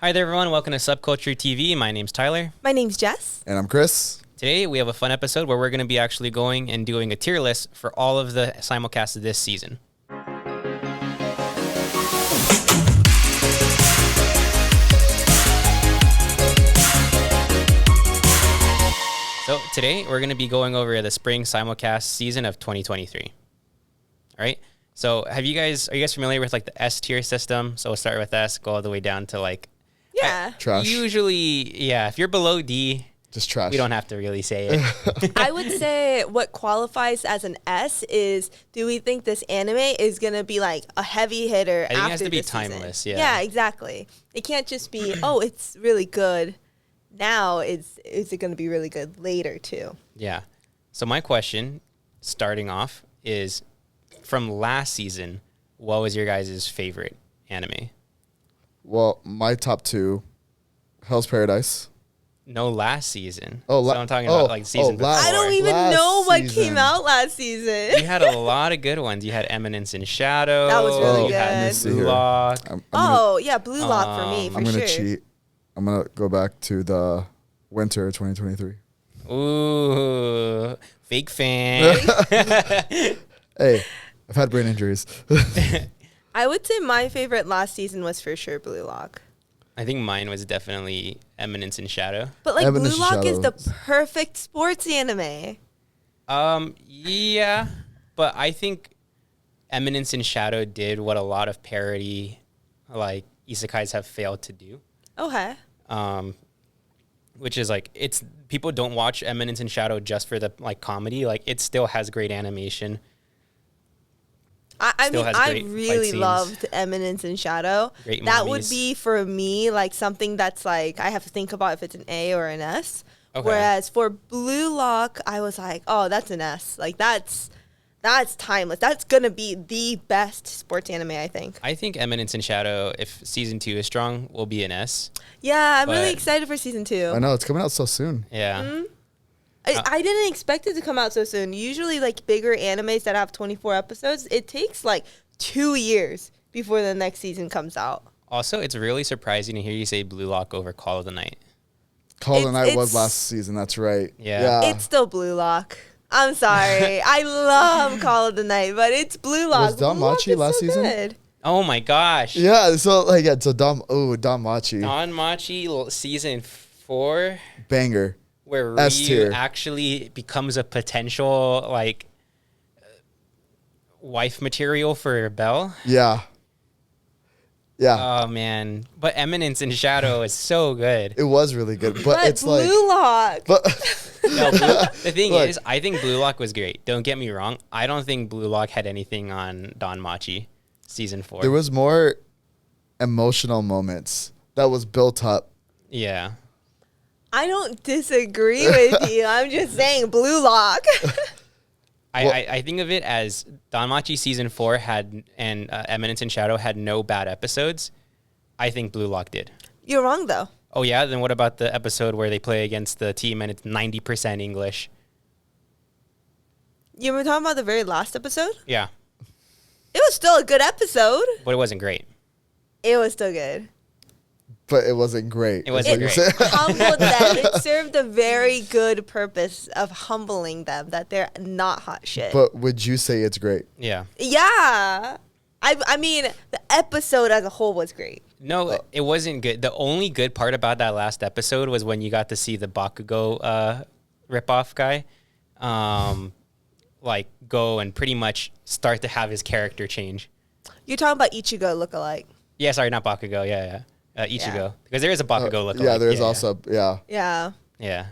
Hi there, everyone. Welcome to SubculturedTV. My name's Tyler. My name's Jess. And I'm Chris. Today, we have a fun episode where we're going to be actually going and doing a tier list for all of the simulcasts this season. So today, we're going to be going over the spring simulcast season of 2023. All right. So are you guys familiar with like the S tier system? So we'll start with S, go all the way down to like... Yeah. Trash. Usually, yeah, if you're below D, Just trash. we don't have to really say it. I would say what qualifies as an S is, do we think this anime is going to be like a heavy hitter I think after it has to be this timeless, season? yeah. Yeah, exactly. It can't just be, oh, it's really good now. Is it going to be really good later too? Yeah. So my question, starting off, is from last season, what was your guys' favorite anime? Well, my top two, Hell's Paradise. No, last season. Oh, so I'm talking about like season before. I don't even Last know what season. came out last season. You had a lot of good ones. You had Eminence in Shadow. That was really You good. had Let me see Blue here. Lock. Oh, yeah, Blue Lock for me, for I'm going sure. to cheat. I'm going to go back to the winter 2023. Ooh, fake fan. Hey, I've had brain injuries. I would say my favorite last season was for sure Blue Lock. I think mine was definitely Eminence in Shadow. But like Eminence Blue in Lock is the Shadows. perfect sports anime. Yeah, but I think Eminence in Shadow did what a lot of parody, like isekais, have failed to do. Okay. Which is like, it's people don't watch Eminence in Shadow just for the like comedy. Like, it still has great animation. I Still mean, has I great fight really scenes. loved Eminence in Shadow. Great That would mommies. be for me like something that's like I have to think about if it's an A or an S. Okay. Whereas for Blue Lock, I was like, oh, that's an S. Like that's timeless. That's gonna be the best sports anime, I think. I think Eminence in Shadow, if season 2 is strong, will be an S. Yeah, I'm really But- excited for season 2. I know, it's coming out so soon. Yeah. I didn't expect it to come out so soon. Usually, like bigger animes that have 24 episodes, it takes like 2 years before the next season comes out. Also, it's really surprising to hear you say Blue Lock over Call of the Night. Call of the Night was It's- last season. That's right. Yeah. It's still Blue Lock. I'm sorry. I love Call of the Night, but it's Blue Lock. Was Don Blue Lock Machi is last so season? good. Oh my gosh. Yeah, so like, yeah, so Don Machi. Don Machi season 4, Banger. where S Ryu tier. actually becomes a potential like wife material for Belle. Yeah. Yeah. Oh man, but Eminence in Shadow is so good. It was really good. But, But it's like... Blue Lock. But No, the thing Look. is, I think Blue Lock was great. Don't get me wrong. I don't think Blue Lock had anything on Don Machi season 4. there was more emotional moments that was built up. Yeah. I don't disagree with you. I'm just saying Blue Lock. I think of it as Don Machi season 4 had, and Eminence in Shadow had no bad episodes. I think Blue Lock did. You're wrong, though. Oh yeah, then what about the episode where they play against the team and it's 90% English? You were talking about the very last episode? Yeah, It was still a good episode. but it wasn't great. It was still good. But it wasn't great. It wasn't is what great. you're saying. Humbled them. It served a very good purpose of humbling them that they're not hot shit. But would you say it's great? Yeah. Yeah. I mean, the episode as a whole was great. No, it wasn't good. The only good part about that last episode was when you got to see the Bakugo ripoff guy, like go and pretty much start to have his character change. You're talking about Ichigo lookalike. Yeah, sorry, not Bakugo. Yeah. Ichigo, Yeah. because there is a Bakugo lookalike. Yeah, there's also, yeah. Yeah. Yeah.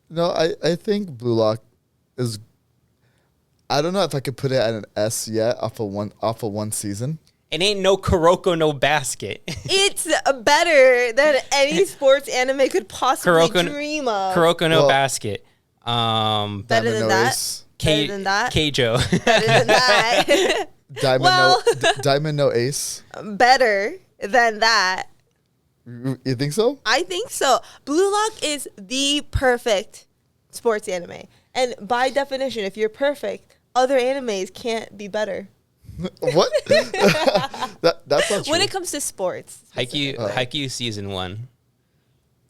No, I think Blue Lock is, I don't know if I could put it at an S yet off of one season. It ain't no Kuroko no basket. It's better than any sports anime could possibly dream of. Kuroko no Well, basket. Better Diamond than No that? Ace. Better than that? Keijo. Better than that. Diamond No Ace. Better than that. You think so? I think so. Blue Lock is the perfect sports anime. And by definition, if you're perfect, other animes can't be better. What? That's not true. When it comes to sports. Haikyuu season 1.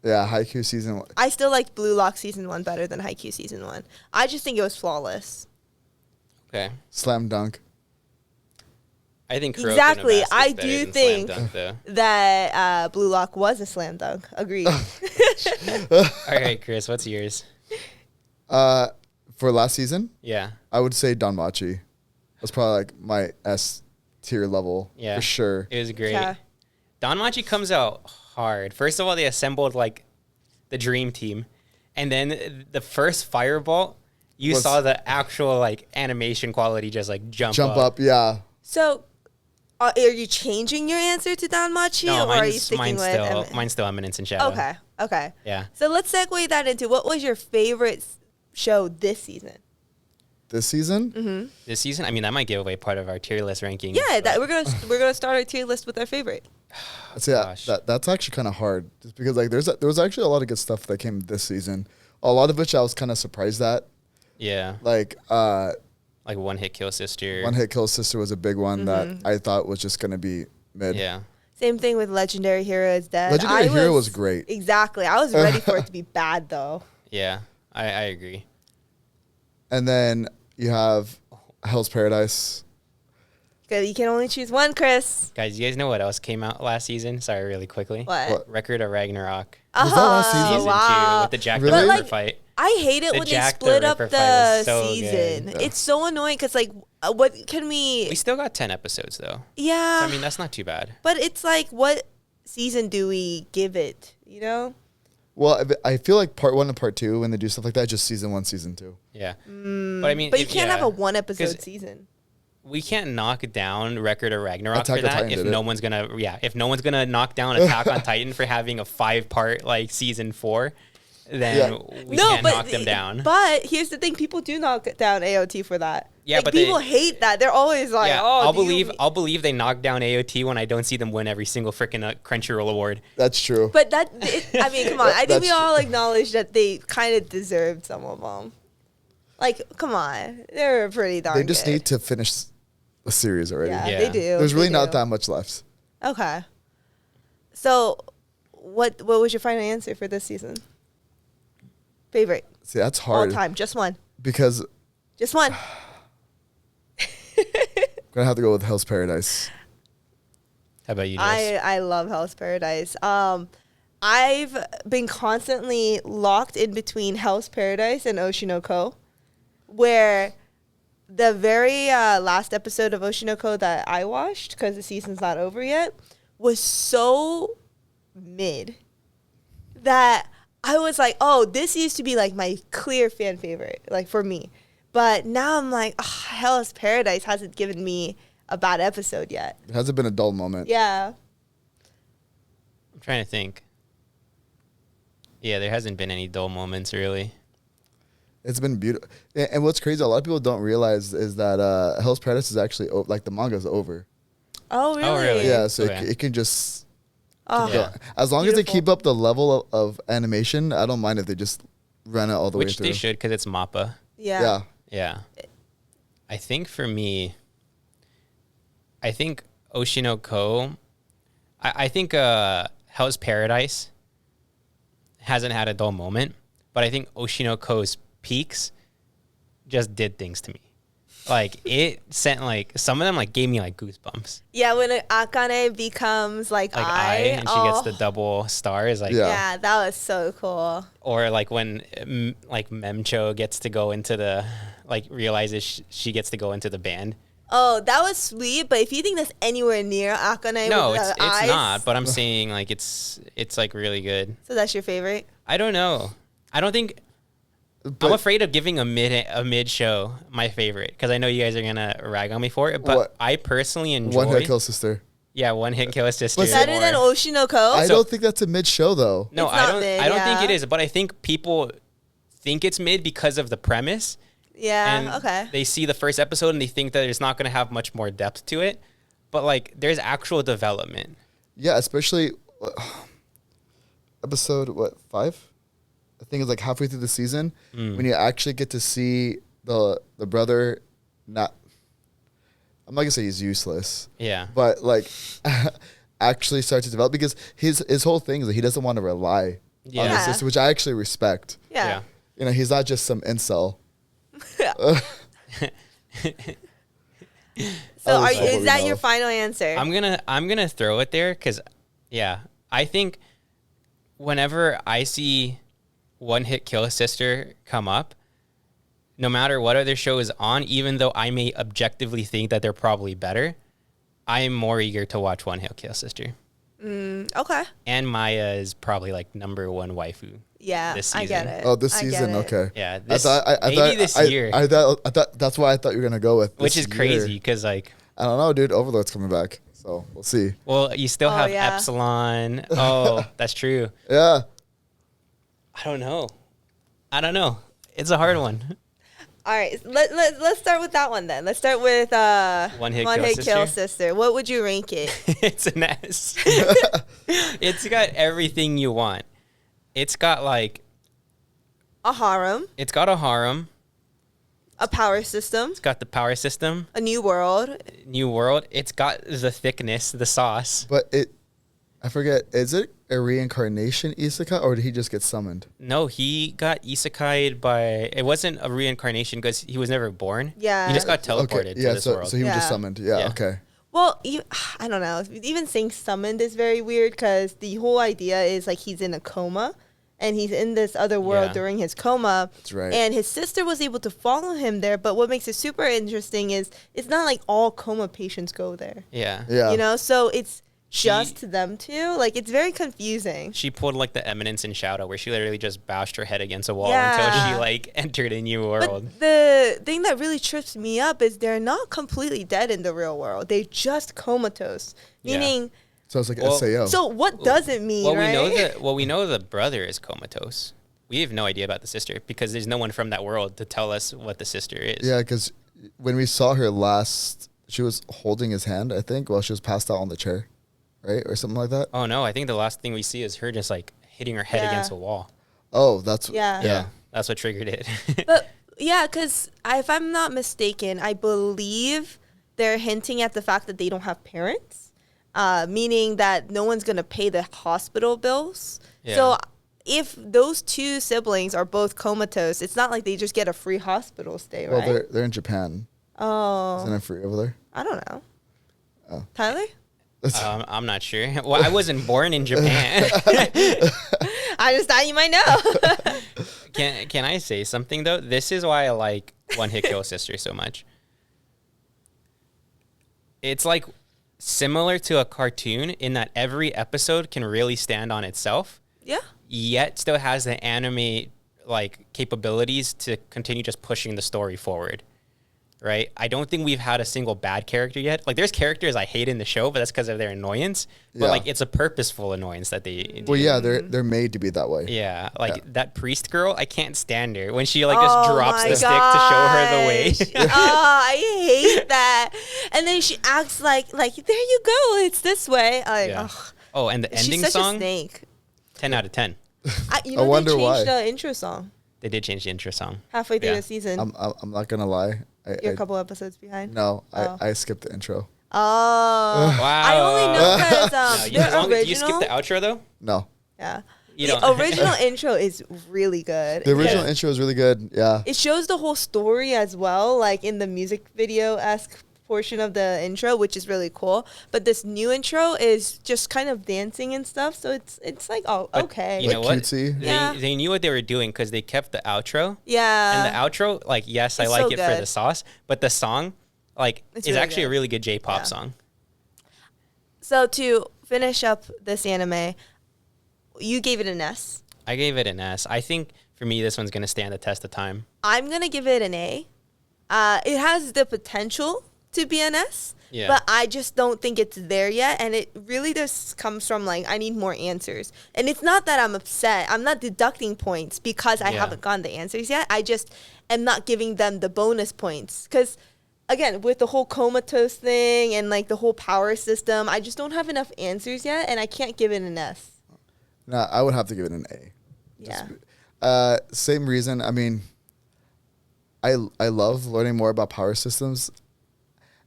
Yeah, Haikyuu season 1. I still liked Blue Lock season 1 better than Haikyuu season 1. I just think it was flawless. Okay. Slam dunk. I think Kuroko no Exactly. Basuke's I better do than think Slam Dunk, though. that Blue Lock was a slam dunk. Agreed. All right, Chris, what's yours? For last season, Yeah. I would say Danmachi. That's probably like my S tier level for sure. It was great. Yeah. Danmachi comes out hard. First of all, they assembled like the dream team. And then the first fireball, you saw the actual like animation quality just like jump up. Yeah. So, are you changing your answer to Danmachi, No, or are you sticking with mine's still Eminence and Shadow. Okay. Yeah. So let's segue that into what was your favorite show this season? This season? Mm-hmm. This season, I mean, that might give away part of our tier list ranking. Yeah, we're gonna start our tier list with our favorite. So yeah, that's actually kind of hard, just because like there was actually a lot of good stuff that came this season. A lot of which I was kind of surprised at. Yeah. Like One Hit Kill Sister. One Hit Kill Sister was a big one that I thought was just gonna be mid. Yeah. Same thing with Legendary Hero is Dead. Legendary Hero was great. Exactly. I was ready for it to be bad though. Yeah. I agree. And then you have Hell's Paradise. Good. You can only choose one, Chris. Guys, you guys know what else came out last season? Sorry, really quickly. What? Record of Ragnarok. Was that last season? Season 2 wow. with the Jack Really? the But, Ripper fight. I hate it The when they Jack the split up Ripper the fight was so season. good. It's so annoying because like, what can We still got 10 episodes though. Yeah. So, I mean, that's not too bad. But it's like, what season do we give it? You know? Well, I feel like part 1 and part 2, when they do stuff like that, just season 1, season 2. Yeah. But I mean, But you can't have a one 'cause episode season. We can't knock down Record of Ragnarok Attack for on that Titan if did no it. one's gonna if no one's gonna knock down Attack on Titan for having a 5-part like season 4, then we can't knock them down. But here's the thing: people do knock down AOT for that. Yeah, like, but people hate that. They're always like, Yeah, "Oh, I'll believe they knock down AOT when I don't see them win every single freaking Crunchyroll award. That's true. But I mean, come on. I think That's we all acknowledge that they kind of deserved some of them. Like, come on, they're pretty darn. They just good. need to finish the series already. Yeah, Yeah. they do. There's really They not do. that much left. Okay. So, what was your final answer for this season? Favorite See, that's all hard time, just one, because just one. I'm gonna have to go with Hell's Paradise. How about you, Jess? I love Hell's Paradise. I've been constantly locked in between Hell's Paradise and Oshinoko, where the very last episode of Oshinoko that I watched, because the season's not over yet, was so mid that I was like, oh, this used to be like my clear fan favorite, like for me. But now I'm like, oh, Hell's Paradise hasn't given me a bad episode yet. It hasn't been a dull moment. Yeah. I'm trying to think. Yeah, there hasn't been any dull moments really. It's been beautiful. And what's crazy, a lot of people don't realize is that Hell's Paradise is actually like the manga's over. Oh, really? Oh, really? Yeah, so Okay. it can just Oh, Yeah. as long as they Beautiful. keep up the level of animation, I don't mind if they just run it all the way Which through. they should because it's MAPPA. yeah. Yeah. Yeah. I think for me, I think Oshinoko, I think Hell's Paradise hasn't had a dull moment, but I think Oshinoko's peaks just did things to me. Like it sent like some of them like gave me like goosebumps. Yeah, when Akane becomes like Like I, and she gets the double stars. Like Yeah. yeah, that was so cool. or like when like Memcho gets to go into the like realizes she gets to go into the band. Oh, that was sweet, but if you think that's anywhere near Akane No, with it's the eyes, not. But I'm saying like it's like really good. so that's your favorite? I don't know. I don't think I'm But afraid of giving a mid show my favorite because I know you guys are gonna rag on me for it. But What? I personally enjoy. One Hit Kill Sister. Yeah, One Hit Kill Sister. But Better than or- Oshinoko? I So- don't think that's a mid show though. No, It's I not don't. mid, I don't think yeah. it is. But I think people think it's mid because of the premise. yeah, And okay. they see the first episode and they think that it's not going to have much more depth to it. But like, there's actual development. Yeah, especially episode 5? I think it's like halfway through the season when you actually get to see the brother. I'm I'm not gonna say he's useless, Yeah. but like actually start to develop, because his whole thing is that he doesn't want to rely on Yeah. his sister, which I actually respect. Yeah. You know, he's not just some incel. So Oh, that's is what we that know. your final answer? I'm gonna throw it there because, yeah, I think whenever I see One Hit Kill a Sister come up, no matter what other show is on, even though I may objectively think that they're probably better, I am more eager to watch One Hit Kill a Sister. Okay. And Maya is probably like #1 waifu. Yeah, This I get season. it. Oh, this I get season, it. okay. Yeah, Maybe this year, I thought that's why I thought you were gonna go with. which this is crazy year. because like, I don't know, dude. Overlord's coming back, so we'll see. well, you still Oh, have yeah. Epsilon. Oh, that's true. Yeah. I don't know. It's a hard one. All right, let's start with that one then. Let's start with One Hit Kill Kill Sister? Sister. What would you rank it? It's an S. It's got everything you want. It's got like, A harem, it's got a harem. a power system, It's got the power system, a new world. new world. It's got the thickness, the sauce. But I forget, is it a reincarnation isekai, or did he just get summoned? No, he got isekai'd by, it wasn't a reincarnation because he was never born. Yeah. He just got teleported to yeah, this so, world. so he was just Yeah. summoned. Yeah, Yeah. okay. Well, I don't know. Even saying summoned is very weird because the whole idea is like he's in a coma and he's in this other world Yeah. during his coma. That's right. And his sister was able to follow him there. But what makes it super interesting is it's not like all coma patients go there. Yeah. Yeah. You know, so it's just them two. Like, it's very confusing. She pulled like the Eminence in Shadow where she literally just bashed her head against a wall Yeah. until she like entered a new world. But the thing that really trips me up is they're not completely dead in the real world. They just comatose. Yeah. Meaning, So it's like Well, SAO. so what does it mean, Well, right? we know the brother is comatose. We have no idea about the sister because there's no one from that world to tell us what the sister is. Yeah, because when we saw her last, she was holding his hand, I think, while she was passed out on the chair, right? Or something like that. Oh no, I think the last thing we see is her just like hitting her head Yeah. against a wall. Oh, that's... Yeah. Yeah. That's what triggered it. But yeah, because if I'm not mistaken, I believe they're hinting at the fact that they don't have parents, meaning that no one's going to pay the hospital bills. Yeah. So if those two siblings are both comatose, it's not like they just get a free hospital stay, Well, right? they're in Japan. Oh, Isn't it free over there? I don't know. Oh. Tyler? I'm not sure. Well, I wasn't born in Japan. I just thought you might know. Can I say something though? This is why I like One Hit Kill Sister so much. It's like similar to a cartoon in that every episode can really stand on itself, Yeah. yet still has the anime like capabilities to continue just pushing the story forward. Right? I don't think we've had a single bad character yet. Like there's characters I hate in the show, but that's because of their annoyance. But Yeah. like it's a purposeful annoyance that they do. Well, yeah, they're made to be that way. Yeah, like Yeah. that priest girl, I can't stand her when she like just Oh drops my the stick to show her the way. gosh. Oh, I hate that. And then she acts like there you go, it's this way. Yeah. Oh, and the She's ending such a song, snake. 10 out of 10. You know, wonder they changed why. the intro song They did change the intro song. halfway through Yeah. the season. I'm not gonna lie. You're a couple episodes behind. No, Oh. I skipped the intro. Oh, Wow. I only know because No, you, the as long as original. you skip the outro though. No, Yeah, You the don't. original intro is really good. the original Yeah. intro is really good. Yeah. It shows the whole story as well, like in the music video esque portion of the intro, which is really cool. But this new intro is just kind of dancing and stuff, so it's like, oh, But okay, You Like know what? cutesy. Yeah. They knew what they were doing because they kept the outro. yeah. And the outro, like, yes, I It's like so it for good. the sauce, but the song, like, It's is really actually a good. really good J-pop Yeah. song. So to finish up this anime, you gave it an S. I gave it an S. I think for me, this one's gonna stand the test of time. I'm gonna give it an A. It has the potential to be an S, Yeah. but I just don't think it's there yet. And it really just comes from like I need more answers. And it's not that I'm upset. I'm not deducting points because I Yeah. haven't gotten the answers yet. I just am not giving them the bonus points because. Again, with the whole comatose thing and like the whole power system, I just don't have enough answers yet, and I can't give it an S. Nah, I would have to give it an A. Yeah. Same reason. I mean, I love learning more about power systems,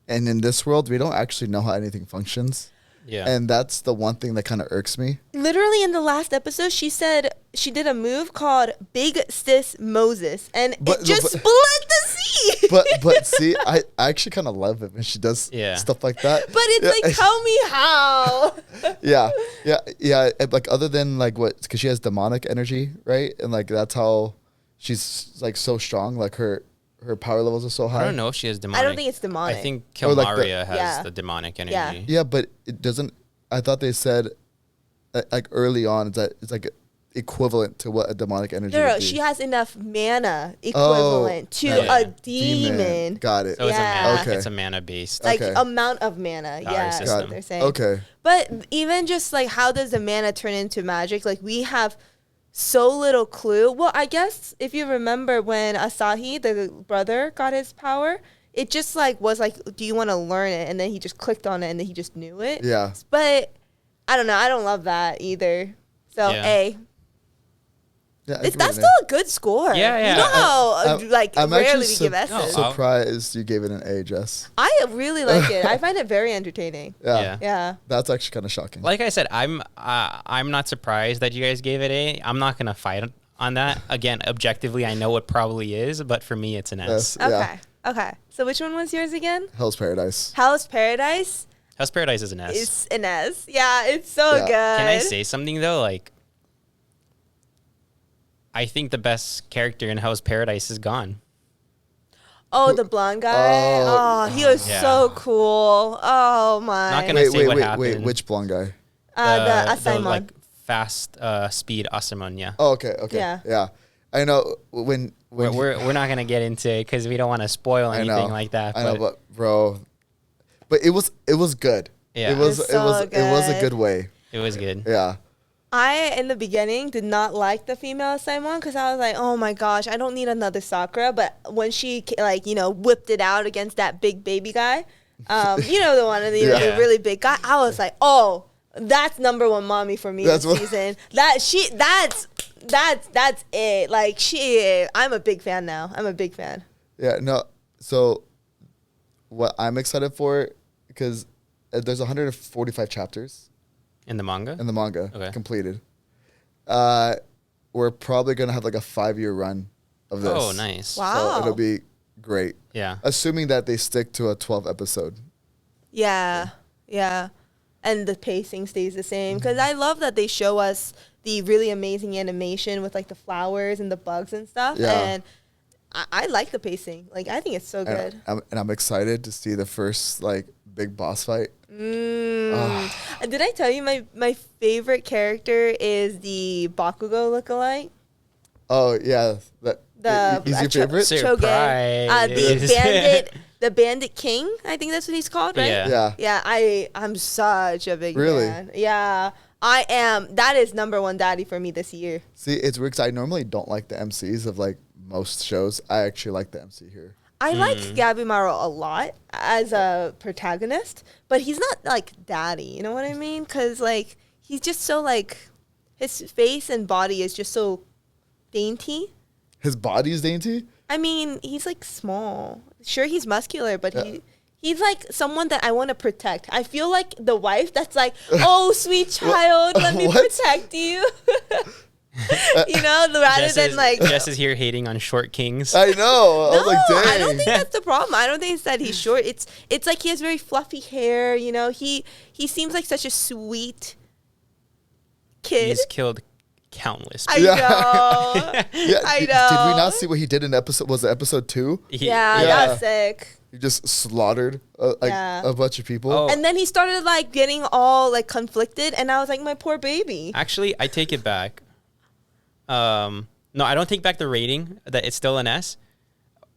And in this world, we don't actually know how anything functions. Yeah. And that's the one thing that kind of irks me. Literally in the last episode, she said she did a move called Big Sis Moses, and it just split the sea. But see, I actually kind of love it when she does stuff like that. But it's like, tell me how. Yeah. Like other than like what, because she has demonic energy, right? And like that's how she's like so strong. Like her power levels are so high. I don't know if she has demonic. I don't think it's demonic. I think Or like Kilmaria has the demonic energy. Yeah, but it doesn't. I thought they said like early on that it's like equivalent to what a demonic energy would No, be. she has enough mana equivalent to a demon. Got it. So it's a mana. Okay. It's a mana based. Like amount of mana. That's system. what they're saying. Okay. But even just like how does the mana turn into magic? Like we have so little clue. Well, I guess if you remember when Asahi, the brother, got his power, it just like was like, do you want to learn it? And then he just clicked on it and then he just knew it. Yeah. But I don't know. I don't love that either. So A. Yeah, That's still a good score. Yeah. You know how I'm rarely actually we give S's. surprised you gave it an A, Jess. I really like it. I find it very entertaining. Yeah. That's actually kind of shocking. Like I said, I'm not surprised that you guys gave it A. I'm not gonna fight on that. Again, objectively, I know it probably is, but for me, it's an S. Okay. So which one was yours again? Hell's Paradise. Hell's Paradise. Hell's Paradise is an S. It's an S. Yeah, it's so good. Can I say something though? Like, I think the best character in Hell's Paradise is gone. Oh, the blonde guy. Oh, he was so cool. Oh my. Not gonna say what happened. Wait, which blonde guy? The Asaimon. like fast speed Asaimon, yeah. Oh, okay. Yeah. I know when we're not gonna get into it because we don't want to spoil anything like that. I know, but bro, but it was good. Yeah, it was a good way. It was good. Yeah. I, in the beginning, did not like the female Simon because I was like, oh my gosh, I don't need another Sakura. But when she, whipped it out against that big baby guy, the one, the really big guy, I was like, oh, that's number one mommy for me this season. That's it. Like, I'm a big fan now. I'm a big fan. Yeah, no. So, what I'm excited for, because there's 145 chapters. In the manga? Okay. Completed. We're probably going to have like a 5-year run of this. Oh, nice. Wow. So it'll be great. Yeah. Assuming that they stick to a 12 episode. Yeah. And the pacing stays the same. Because I love that they show us the really amazing animation with like the flowers and the bugs and stuff. Yeah. And I like the pacing. Like, I think it's so good. And I'm excited to see the first like big boss fight. Did I tell you my favorite character is the Bakugo lookalike? Oh yeah, he's your favorite? Chogen, the Bandit King. I think that's what he's called, right? Yeah. I'm such a big fan. Yeah, I am. That is number one daddy for me this year. See, it's weird 'cause I normally don't like the MCs of like most shows. I actually like the MC here. I like Gabimaru a lot as a protagonist, but he's not like daddy. You know what I mean? Because like he's just so like his face and body is just so dainty. His body is dainty? I mean, he's like small. Sure, he's muscular, but he's like someone that I want to protect. I feel like the wife that's like, oh, sweet child, let me protect you. Rather than like Jess is here hating on short kings. I know. I was like, dang. I don't think that's the problem. I don't think it's that he's short. It's like he has very fluffy hair. He seems like such a sweet kid. He's killed countless people. I know. I know. Did we not see what he did in episode 2? That was sick. He just slaughtered a bunch of people. Oh. And then he started like getting all like conflicted, and I was like, my poor baby. Actually, I take it back. No, I don't take back the rating. That it's still an S.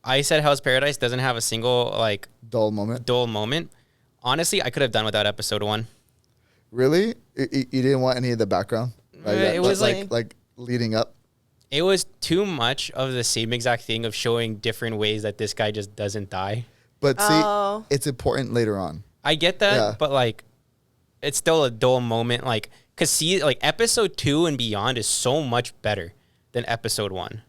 I said Hell's Paradise doesn't have a single like dull moment. Honestly, I could have done without episode 1. Really? You didn't want any of the background? It was like leading up. It was too much of the same exact thing of showing different ways that this guy just doesn't die. But see, it's important later on. I get that, but like, it's still a dull moment. Like, cause see, like episode 2 and beyond is so much better than episode 1.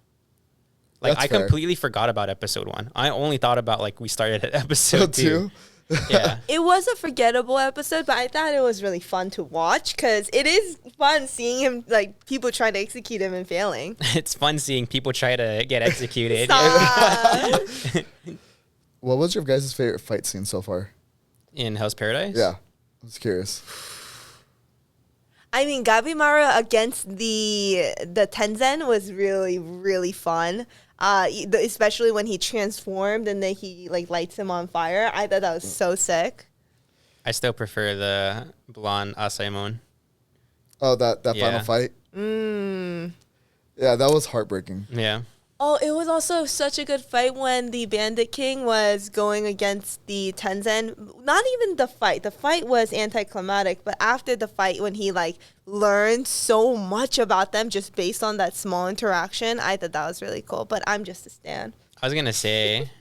Like, That's I fair. completely forgot about episode 1. I only thought about like we started at episode 2. Yeah. It was a forgettable episode, but I thought it was really fun to watch because it is fun seeing him, like, people trying to execute him and failing. It's fun seeing people try to get executed. Stop. What was your guys' favorite fight scene so far? In Hell's Paradise? Yeah, I was curious. I mean, Gabimara against the Tenzen was really, really fun. Especially when he transformed and then he like lights him on fire. I thought that was so sick. I still prefer the blonde Asaemon. Oh, that Yeah. final fight? Yeah, that was heartbreaking. Yeah. Oh, it was also such a good fight when the Bandit King was going against the Tenzen. Not even the fight. The fight was anticlimactic, but after the fight when he like learned so much about them just based on that small interaction, I thought that was really cool. But I'm just a stan. I was going to say,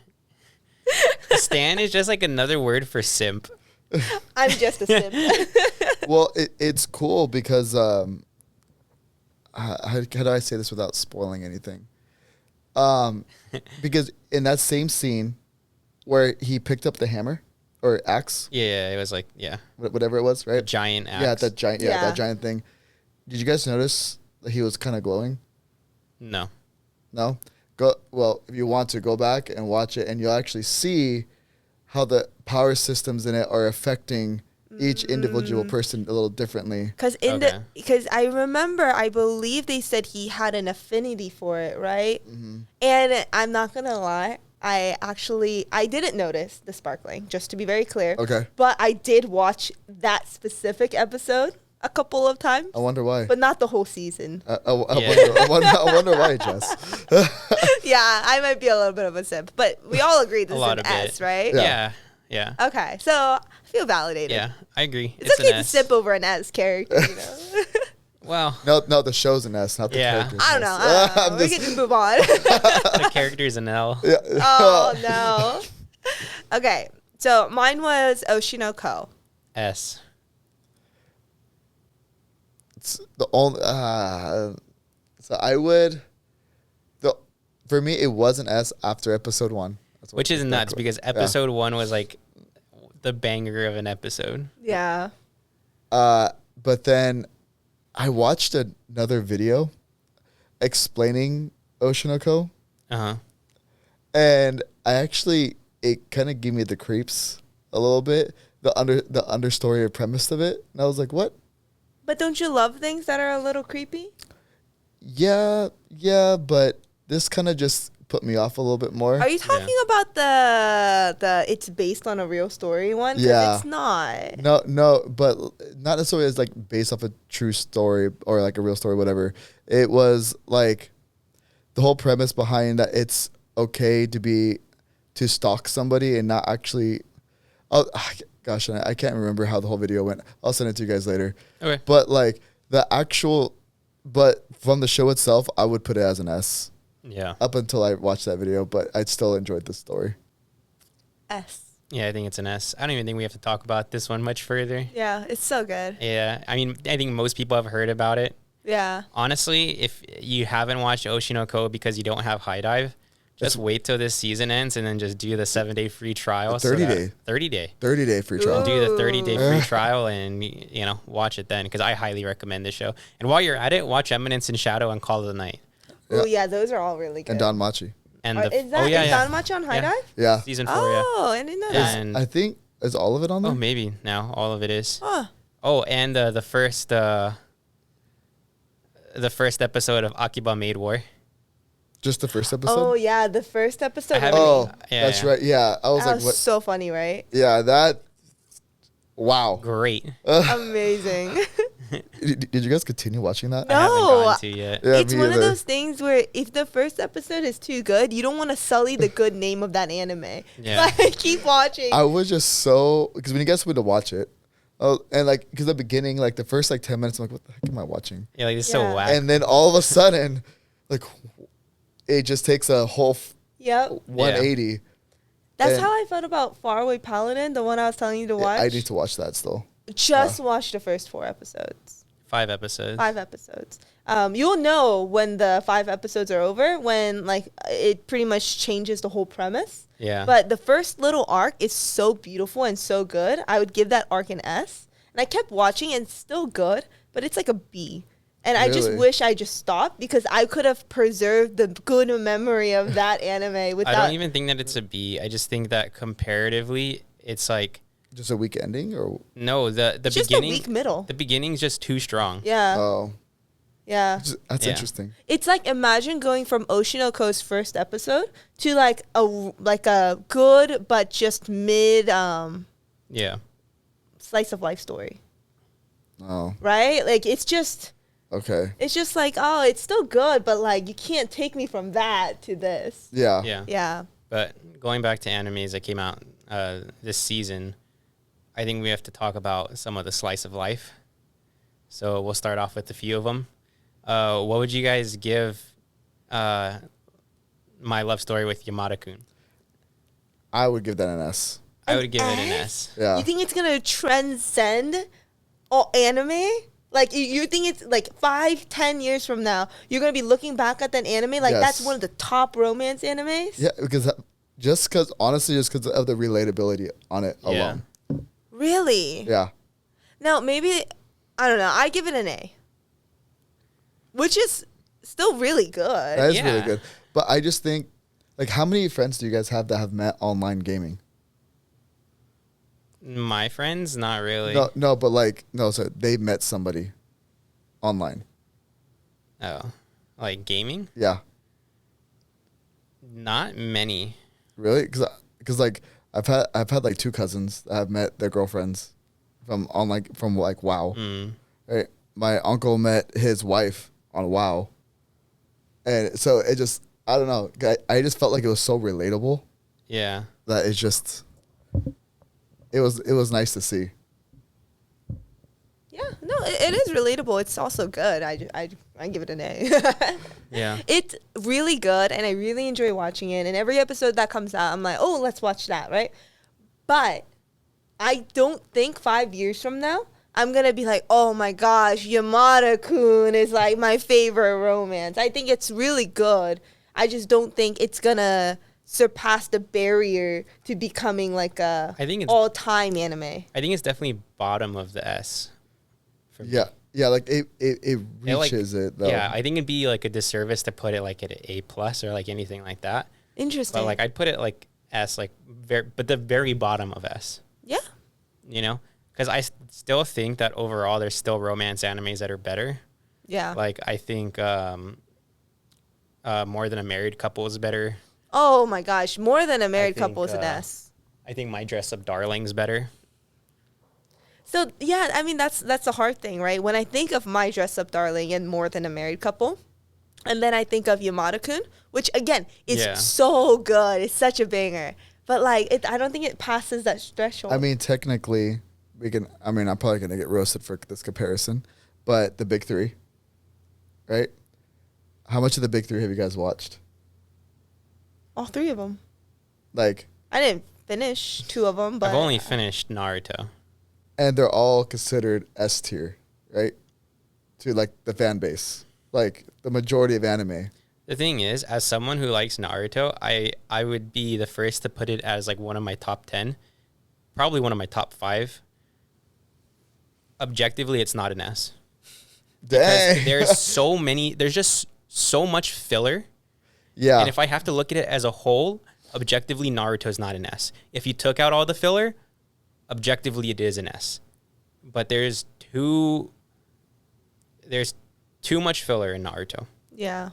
stan is just like another word for simp. I'm just a simp. Well, it's cool because how do I say this without spoiling anything? Because in that same scene where he picked up the hammer or axe, Yeah, it was like, yeah, whatever it was, right? giant axe. Yeah, that giant, Yeah. that giant thing. Did you guys notice that he was kind of glowing? No. No? Well, if you want to, go back and watch it, and you'll actually see how the power systems in it are affecting each individual person a little differently. Because I remember, I believe they said he had an affinity for it, right? Mm-hmm. And I'm not gonna lie, I didn't notice the sparkling, just to be very clear. Okay. But I did watch that specific episode a couple of times, I wonder why. but not the whole season. I wonder why, Jess. Yeah, I might be a little bit of a simp, but we all agree this A is lot an of S, it. right? Yeah. Yeah. Okay, so I feel validated. Yeah. I agree. It's okay an to S. simp over an S character, you know? Well, No, the show's an S, not the Yeah. characters. I don't know. I'm We just- can just move on. the character's an L. Yeah. Oh no. Okay, so mine was Oshinoko. S. It's the only. So I would. For me, it was an S after episode 1. That's what Which is it's nuts like. because episode 1 was like the banger of an episode. Yeah. But then I watched another video explaining Oshinoko, Uh-huh. and it kind of gave me the creeps a little bit. The understory or premise of it, and I was like, what? But don't you love things that are a little creepy? Yeah, but this kind of just put me off a little bit more. Are you talking about the it's based on a real story one? 'Cause Yeah. it's not. No, but not necessarily as like based off a true story or like a real story, whatever. It was like the whole premise behind that it's okay to stalk somebody and not actually. Oh gosh, I can't remember how the whole video went. I'll send it to you guys later. Okay. But like but from the show itself, I would put it as an S Yeah. up until I watched that video. But I still enjoyed the story. S. Yeah, I think it's an S. I don't even think we have to talk about this one much further. Yeah, it's so good. Yeah. I mean, I think most people have heard about it. Yeah. Honestly, if you haven't watched Oshinoko because you don't have High Dive, just wait till this season ends and then just do the 7-day free trial. 30-day. 30-day. 30-day free trial. Do the 30-day Ooh. free trial and, watch it then because I highly recommend this show. And while you're at it, watch Eminence and Shadow and Call of the Night. Yeah. Oh yeah, those are all really good. And Don Machi. And Is Don Machi on High Yeah. Dive? Yeah. Season 4, Oh, I didn't know yeah. that. And, I think, is all of it on there? maybe now all of it is. Huh. Oh, and the first episode of Akiba Maid War. Just the first episode? Oh yeah, the first episode. I haven't- Oh, Yeah, that's yeah. right. Yeah. I was that like, was what? so funny, right? Yeah, that. Wow. Great. Amazing. Did you guys continue watching that? I haven't No. gotten to yet. Yeah, It's me one of either. those things where if the first episode is too good, you don't want to sully the good name of that anime. Yeah. Like, keep watching. I was just so. Because when you guys went to watch it, and like, because the beginning, like the first like 10 minutes, I'm like, what the heck am I watching? Yeah, like it's Yeah. so whack. And then all of a sudden, like, it just takes a whole Yep. 180. That's And- how I felt about Faraway Paladin, the one I was telling you to watch. I need to watch that still. Just watch the first 4 episodes. 5 episodes. 5 episodes. You'll know when the 5 episodes are over, when like it pretty much changes the whole premise. Yeah. But the first little arc is so beautiful and so good. I would give that arc an S. And I kept watching and it's still good, but it's like a B. And I just Really? wish I just stopped because I could have preserved the good memory of that anime without. I don't even think that it's a B. I just think that comparatively, it's like Just a weak ending, or no, the It's just a beginning. weak middle. The beginning's just too strong. Yeah. oh, Yeah. that's Yeah. interesting. It's like imagine going from Oshinoko's first episode to like a good but just mid Yeah. slice of life story, Oh, right? Like it's just okay. like, oh, it's still good, but like you can't take me from that to this. Yeah. Yeah. Yeah. But going back to animes that came out this season, I think we have to talk about some of the slice of life. So we'll start off with a few of them. What would you guys give My Love Story with Yamada-kun? I would give that an S. I would give it an S. Yeah. You think it's gonna transcend all anime? Like you think it's like 5-10 years from now, you're gonna be looking back at that anime like that's Yes. one of the top romance animes? Yeah, because just because of the relatability on it Yeah. alone. Really? Yeah. Now maybe I don't know. I give it an A, which is still really good. That is Yeah. really good. But I just think, like, how many friends do you guys have that have met online gaming? My friends, not really. No, but like, no, so they met somebody online. Oh, like gaming? Yeah. Not many. Really? Because like, I've had like 2 cousins that have met their girlfriends from WoW. Mm. Right? My uncle met his wife on WoW. And so it just, I don't know. I just felt like it was so relatable Yeah. that it's just, it was nice to see. Yeah, no, it is relatable. It's also good. I give it an A. Yeah. It's really good, and I really enjoy watching it. And every episode that comes out, I'm like, oh, let's watch that, right? But I don't think 5 years from now, I'm going to be like, oh my gosh, Yamada-kun is like my favorite romance. I think it's really good. I just don't think it's going to surpass the barrier to becoming like a I think it's- all-time anime. I think it's definitely bottom of the S. for me. Yeah, like it It, like- reaches it though. Yeah, I think it'd be like a disservice to put it like at an A plus or like anything like that. Interesting. But like I'd put it like S, like but the very bottom of S. yeah. You know, because I still think that overall there's still romance animes that are better. Yeah. Like I think More Than a Married Couple is better. Oh my gosh, More Than a Married think, Couple is an S. I think My Dress Up Darling's better. So yeah, I mean that's the hard thing, right? When I think of My Dress Up Darling and More Than a Married Couple, and then I think of Yamada-kun, which again is Yeah. so good. It's such a banger. But like, I don't think it passes that threshold. I mean, technically, I'm probably gonna get roasted for this comparison, but the big 3, right? How much of the big 3 have you guys watched? all 3 of them. Like, I didn't finish 2 of them, but I've only finished Naruto. and they're all considered S tier, right? To like the fan base, like the majority of anime. The thing is, as someone who likes Naruto, I would be the first to put it as like one of my top 10, probably one of my top 5. Objectively, it's not an S. Dang. There's just so much filler. Yeah. And if I have to look at it as a whole, objectively, Naruto is not an S. If you took out all the filler, objectively, it is an S. But there's too much filler in Naruto. yeah.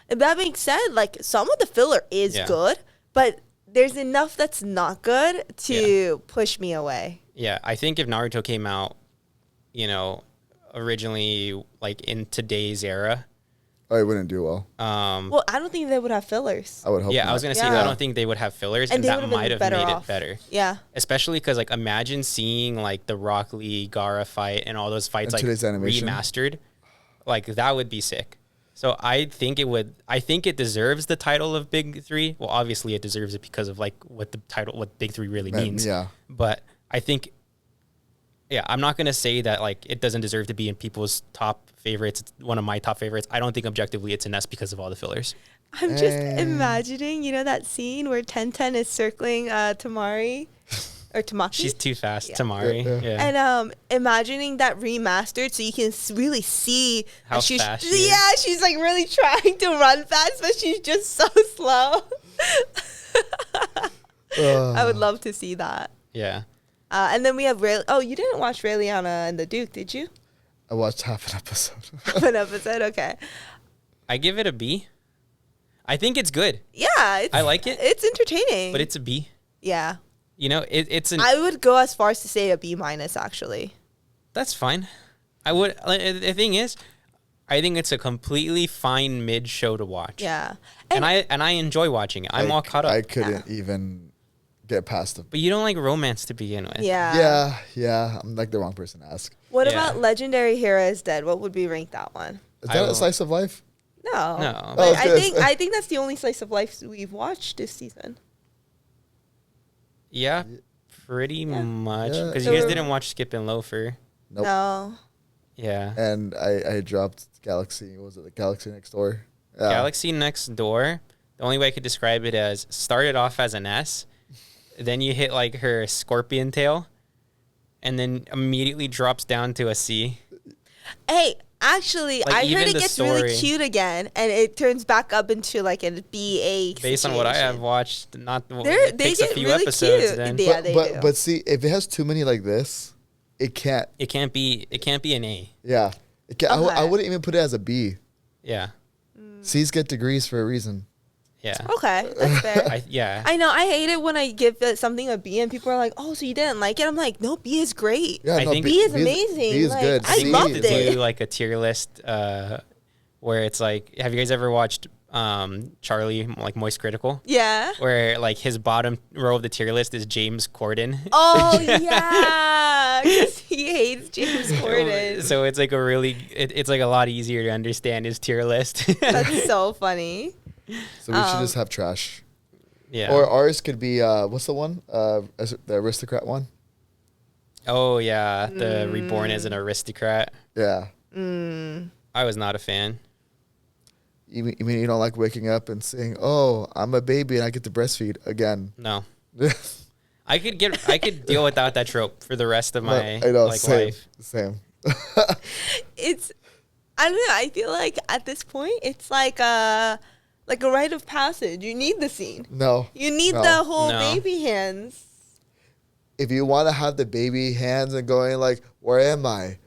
And that being said, like some of the filler is Yeah. good, but there's enough that's not good to push me away. Yeah, I think if Naruto came out, originally like in today's era, I wouldn't do well. Well, I don't think they would have fillers. I would hope. yeah, I not. was gonna say Yeah. I don't think they would have fillers, And and they that would've been might have better made off. it better. Yeah. Especially because like imagine seeing like the Rock Lee Gaara fight and all those fights And like today's animation. remastered, like that would be sick. So I think it deserves the title of Big 3. Well, obviously it deserves it because of like what Big 3 really means. Yeah. But I think Yeah, I'm not gonna say that like it doesn't deserve to be in people's top favorites. It's one of my top favorites. I don't think objectively it's an S because of all the fillers. I'm just imagining, that scene where 1010 is circling Tamari or Tamaki. She's too fast, Yeah. Tamari. Yeah. And imagining that remastered so you can really see How that she's fast she is. yeah, she's like really trying to run fast, but she's just so slow. I would love to see that. Yeah. And then we have Ray. Oh, you didn't watch Rayliana and the Duke, did you? I watched half an episode. Half an episode, okay. I give it a B. I think it's good. Yeah, I like it. It's entertaining, But it's a B. yeah. You know, it's an. I would go as far as to say a B minus. Actually, That's fine. I would. The thing is, I think it's a completely fine mid show to watch. yeah. And I enjoy watching it. I'm all caught up. I couldn't even get past them. But you don't like romance to begin with. Yeah. Yeah. I'm like the wrong person to ask. What Yeah. about Legendary Hero is Dead? What would we rank that one? Is I that will- a slice of life? No. No. But Oh, good. I think that's the only slice of life we've watched this season. Yeah, pretty much. Yeah. Because So you guys we're- didn't watch Skip and Loafer. Nope. No. Yeah. And I dropped Galaxy. What was it? The Galaxy Next Door? Yeah. Galaxy Next Door, the only way I could describe it as started off as an S, then you hit like her scorpion tail, and then immediately drops down to a C. Hey, actually, Like, I even heard it the gets really story- cute again, and it turns back up into like a BA. Based on what I have situation. watched, not They takes a get few really episodes. cute. Then Yeah, they do. But see, if it has too many like this, it can't. it can't be an A. Yeah. It can't, I Okay. wouldn't even put it as a B. Yeah, C's get degrees for a reason. yeah, Okay, that's fair. yeah. I know. I hate it when I give something a B and people are like, "Oh, so you didn't like it?" I'm like, "No, B is great." Yeah, I no, think- B is amazing. B is Like, good. I C loved is- to it. do like a tier list, where it's like, have you guys ever watched Charlie like Moist Critical? Yeah. Where like his bottom row of the tier list is James Corden. Oh yeah, 'cause he hates James Corden. So it's like it's like a lot easier to understand his tier list. That's so funny. So we should just have trash. Yeah. Or ours could be, what's the one? The aristocrat one? Oh yeah, the Reborn as an Aristocrat. Yeah. I was not a fan. You mean you don't like waking up and saying, "Oh, I'm a baby and I get to breastfeed again"? No. I could deal without that trope for the rest of my I know, like same, life. same. It's, I don't know. I feel like at this point, it's like a rite of passage. You need the scene. No. You need No. the whole No. baby hands. If you want to have the baby hands and going like, "Where am I?"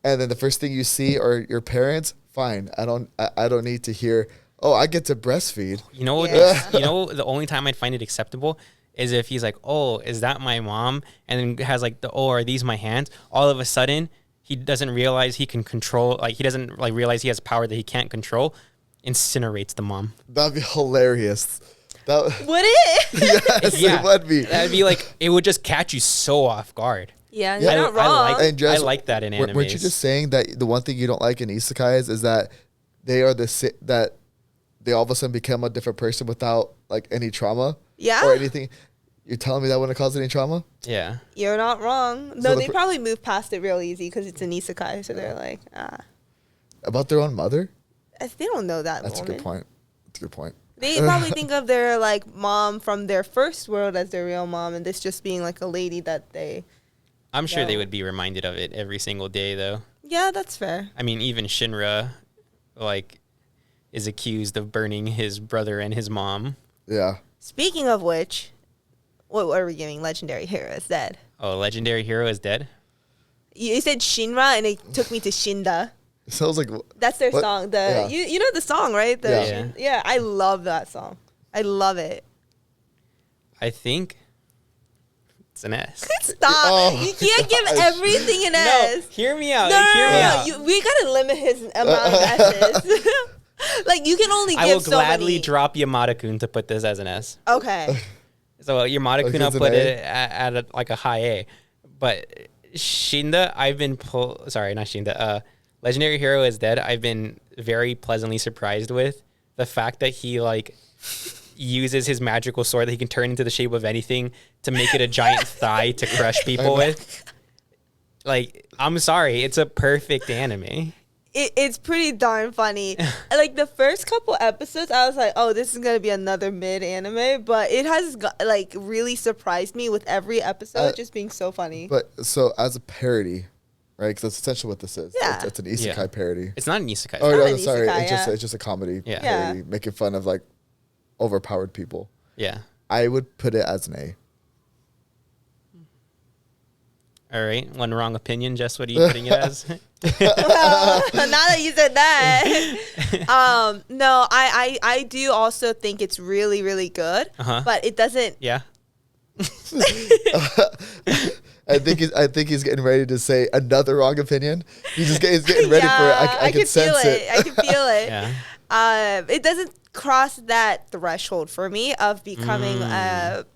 and then the first thing you see are your parents, fine. I don't need to hear, "Oh, I get to breastfeed." You know, Yeah. you know, the only time I'd find it acceptable is if he's like, "Oh, is that my mom?" and then has like "Oh, are these my hands?" All of a sudden, he doesn't realize he can control. Like he doesn't like realize he has power that he can't control. Incinerates the mom. That'd be hilarious. That Would it? yes, Yeah. it would be. That'd be like it would just catch you so off guard. Yeah, Yeah. you're not wrong. And just- I like that in anime. Weren't you just saying that the one thing you don't like in isekais is that they are that they all of a sudden become a different person without like any trauma Yeah. or anything? You're telling me that wouldn't cause any trauma? Yeah. You're not wrong. No, So they probably move past it real easy because it's an isekai, so they're like, About their own mother? they don't know that. That's woman. a good point. That's a good point. They probably think of their like mom from their first world as their real mom, and this just being like a lady that they. I'm sure they No. would be reminded of it every single day, though. Yeah, that's fair. I mean, even Shinra, like, is accused of burning his brother and his mom. Yeah. Speaking of which, what are we giving Legendary Hero is Dead? Oh, Legendary Hero is dead? You said Shinra, and it took me to Shinda. It sounds like That's their What? song. Yeah. You know the song, right? Yeah. Yeah, I love that song. I love it. I think it's an S. Stop. Oh, You can't give everything an No, S. hear me out. No, hear me out. we gotta limit his amount of S's. Like you can only give I will so gladly many. drop Yamada-kun to put this as an S. Okay. So Yamada-kun, Okay, I'll it's an put A? it at like a high A. But Shinda, I've been sorry, not Shinda. Legendary Hero is Dead. I've been very pleasantly surprised with the fact that he like uses his magical sword that he can turn into the shape of anything to make it a giant thigh to crush people with. Like, I'm sorry, it's a perfect anime. It's pretty darn funny. Like the first couple episodes, I was like, "Oh, this is gonna be another mid anime," but it has like really surprised me with every episode just being so funny. But so as a parody, right? Because that's essentially what this is. Yeah. It's an isekai parody. It's not an isekai. Oh not no, an sorry. isekai, It's just a comedy Yeah. parody, making fun of like overpowered people. Yeah. I would put it as an A. All right. One wrong opinion. Jess, what are you putting it as? Well, now that you said that, no, I do also think it's really, really good, but it doesn't. Yeah. I think he's getting ready to say another wrong opinion. He's getting ready for it. I can sense it. I can feel it. Yeah. It doesn't cross that threshold for me of becoming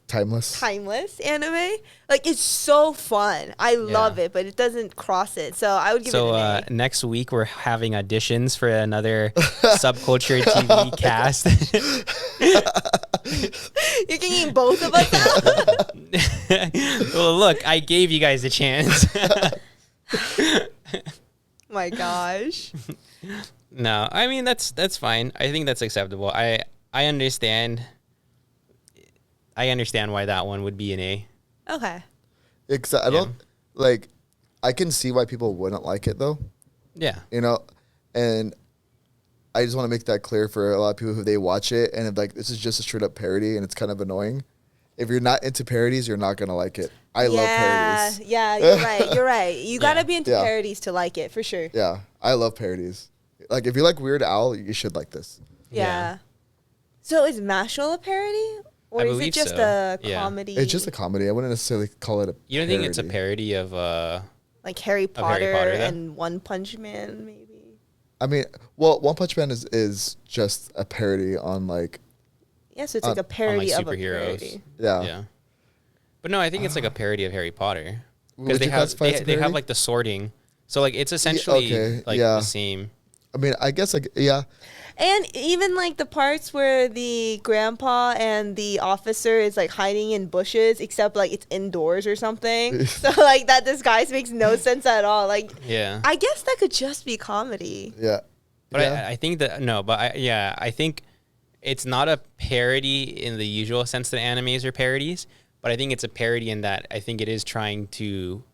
Timeless. timeless anime. Like it's so fun. I love it, but it doesn't cross it. So I would give it an A. Next week we're having auditions for another Subculture TV cast. You're kicking both of us out? Well, look, I gave you guys a chance. My gosh. No, I mean that's fine. I think that's acceptable. I understand. I understand why that one would be an A. Okay. Except I don't like. I can see why people wouldn't like it though. Yeah. You know, and I just want to make that clear for a lot of people who they watch it and if, like this is just a straight up parody and it's kind of annoying. If you're not into parodies, you're not gonna like it. I love parodies. Yeah, you're right. You're right. You gotta be into Yeah. parodies to like it for sure. Yeah, I love parodies. Like if you like Weird Al, you should like this. Yeah. So is Mashal a parody? Or I is it believe just so. a Yeah. comedy? It's just a comedy. I wouldn't necessarily call it a. You don't think it's a parody of like Harry Harry Potter, Potter, though? and One Punch Man, maybe. I mean, well, One Punch Man is just a parody on like. Yeah, so it's like a parody of a superheroes. parody. Yeah. But no, I think it's like a parody of Harry Potter because Would they you have classify it as a they have parody? like the sorting. So like it's essentially okay, like yeah. the same. I mean, I guess like yeah. And even like the parts where the grandpa and the officer is like hiding in bushes, except like it's indoors or something. So like that disguise makes no sense at all. Like, Yeah. I guess that could just be comedy. Yeah. But yeah. I think that no, but I think it's not a parody in the usual sense that animes are parodies, but I think it's a parody in that I think it is trying to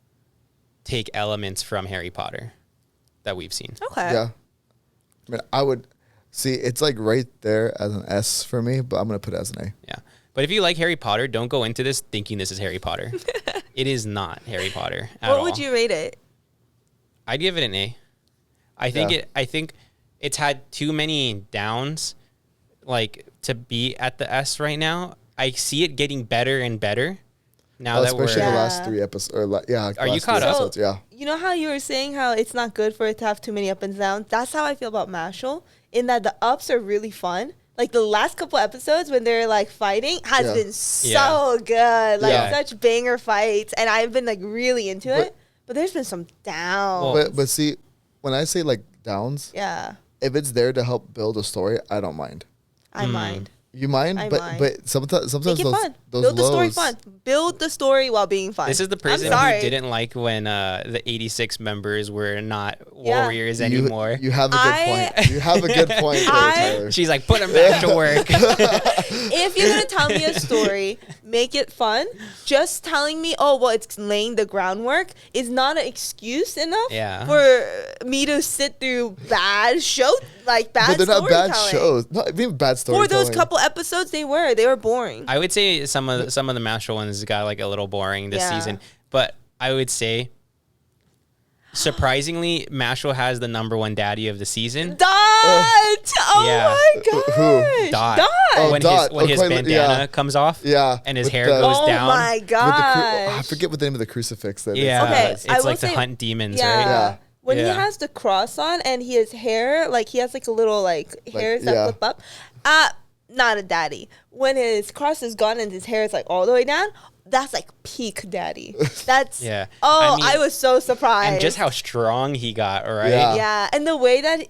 take elements from Harry Potter that we've seen. Okay. Yeah. I mean, I would see it's like right there as an S for me, but I'm gonna put it as an A. Yeah. But if you like Harry Potter, don't go into this thinking this is Harry Potter. It is not Harry Potter at all. What would you rate it? I'd give it an A. I think it's had too many downs, like to be at the S right now. I see it getting better and better. Now that especially we're the last 3 episodes, or yeah. Are you last caught three up? episodes, yeah. You know how you were saying how it's not good for it to have too many up and downs? That's how I feel about Mashal, in that the ups are really fun. Like the last couple episodes when they're like fighting has been so good. Like such banger fights. And I've been like really into it. But there's been some downs. But see, when I say like downs, yeah, if it's there to help build a story, I don't mind. I mind. You mind? I but mind. but sometimes Make it those, fun. those Build the story lows- fun. Build the story while being fun. This is the person I'm sorry. who didn't like when the 86 members were not Yeah. warriors You- anymore. You have a good point. You have a good point there, Tyler. She's like, put them back to work. If you're gonna tell me a story, make it fun. Just telling me, oh well, it's laying the groundwork is not an excuse enough for me to sit through bad show, like bad. But they're not bad storytelling. shows. Not even bad storytelling. For those couple episodes, they were boring. I would say some of the Mashal ones got like a little boring this season, but I would say surprisingly, Mashal has the #1 daddy of the season. Dot! Oh my Who? gosh! Dot. Oh, when Dot. his quite- bandana yeah. comes off, Yeah. and his With hair the- goes Oh down. my With the gosh! I forget what the name of the crucifix that is. Yeah, Okay, it's I will like to say- hunt demons, Yeah. right? Yeah. When he Yeah. has the cross on and his hair, like he has like a little like hairs that yeah. flip up. Not a daddy. When his cross is gone and his hair is like all the way down, that's like peak daddy. That's Yeah. Oh, I mean, I was so surprised. And just how strong he got, right? Yeah. yeah, and the way that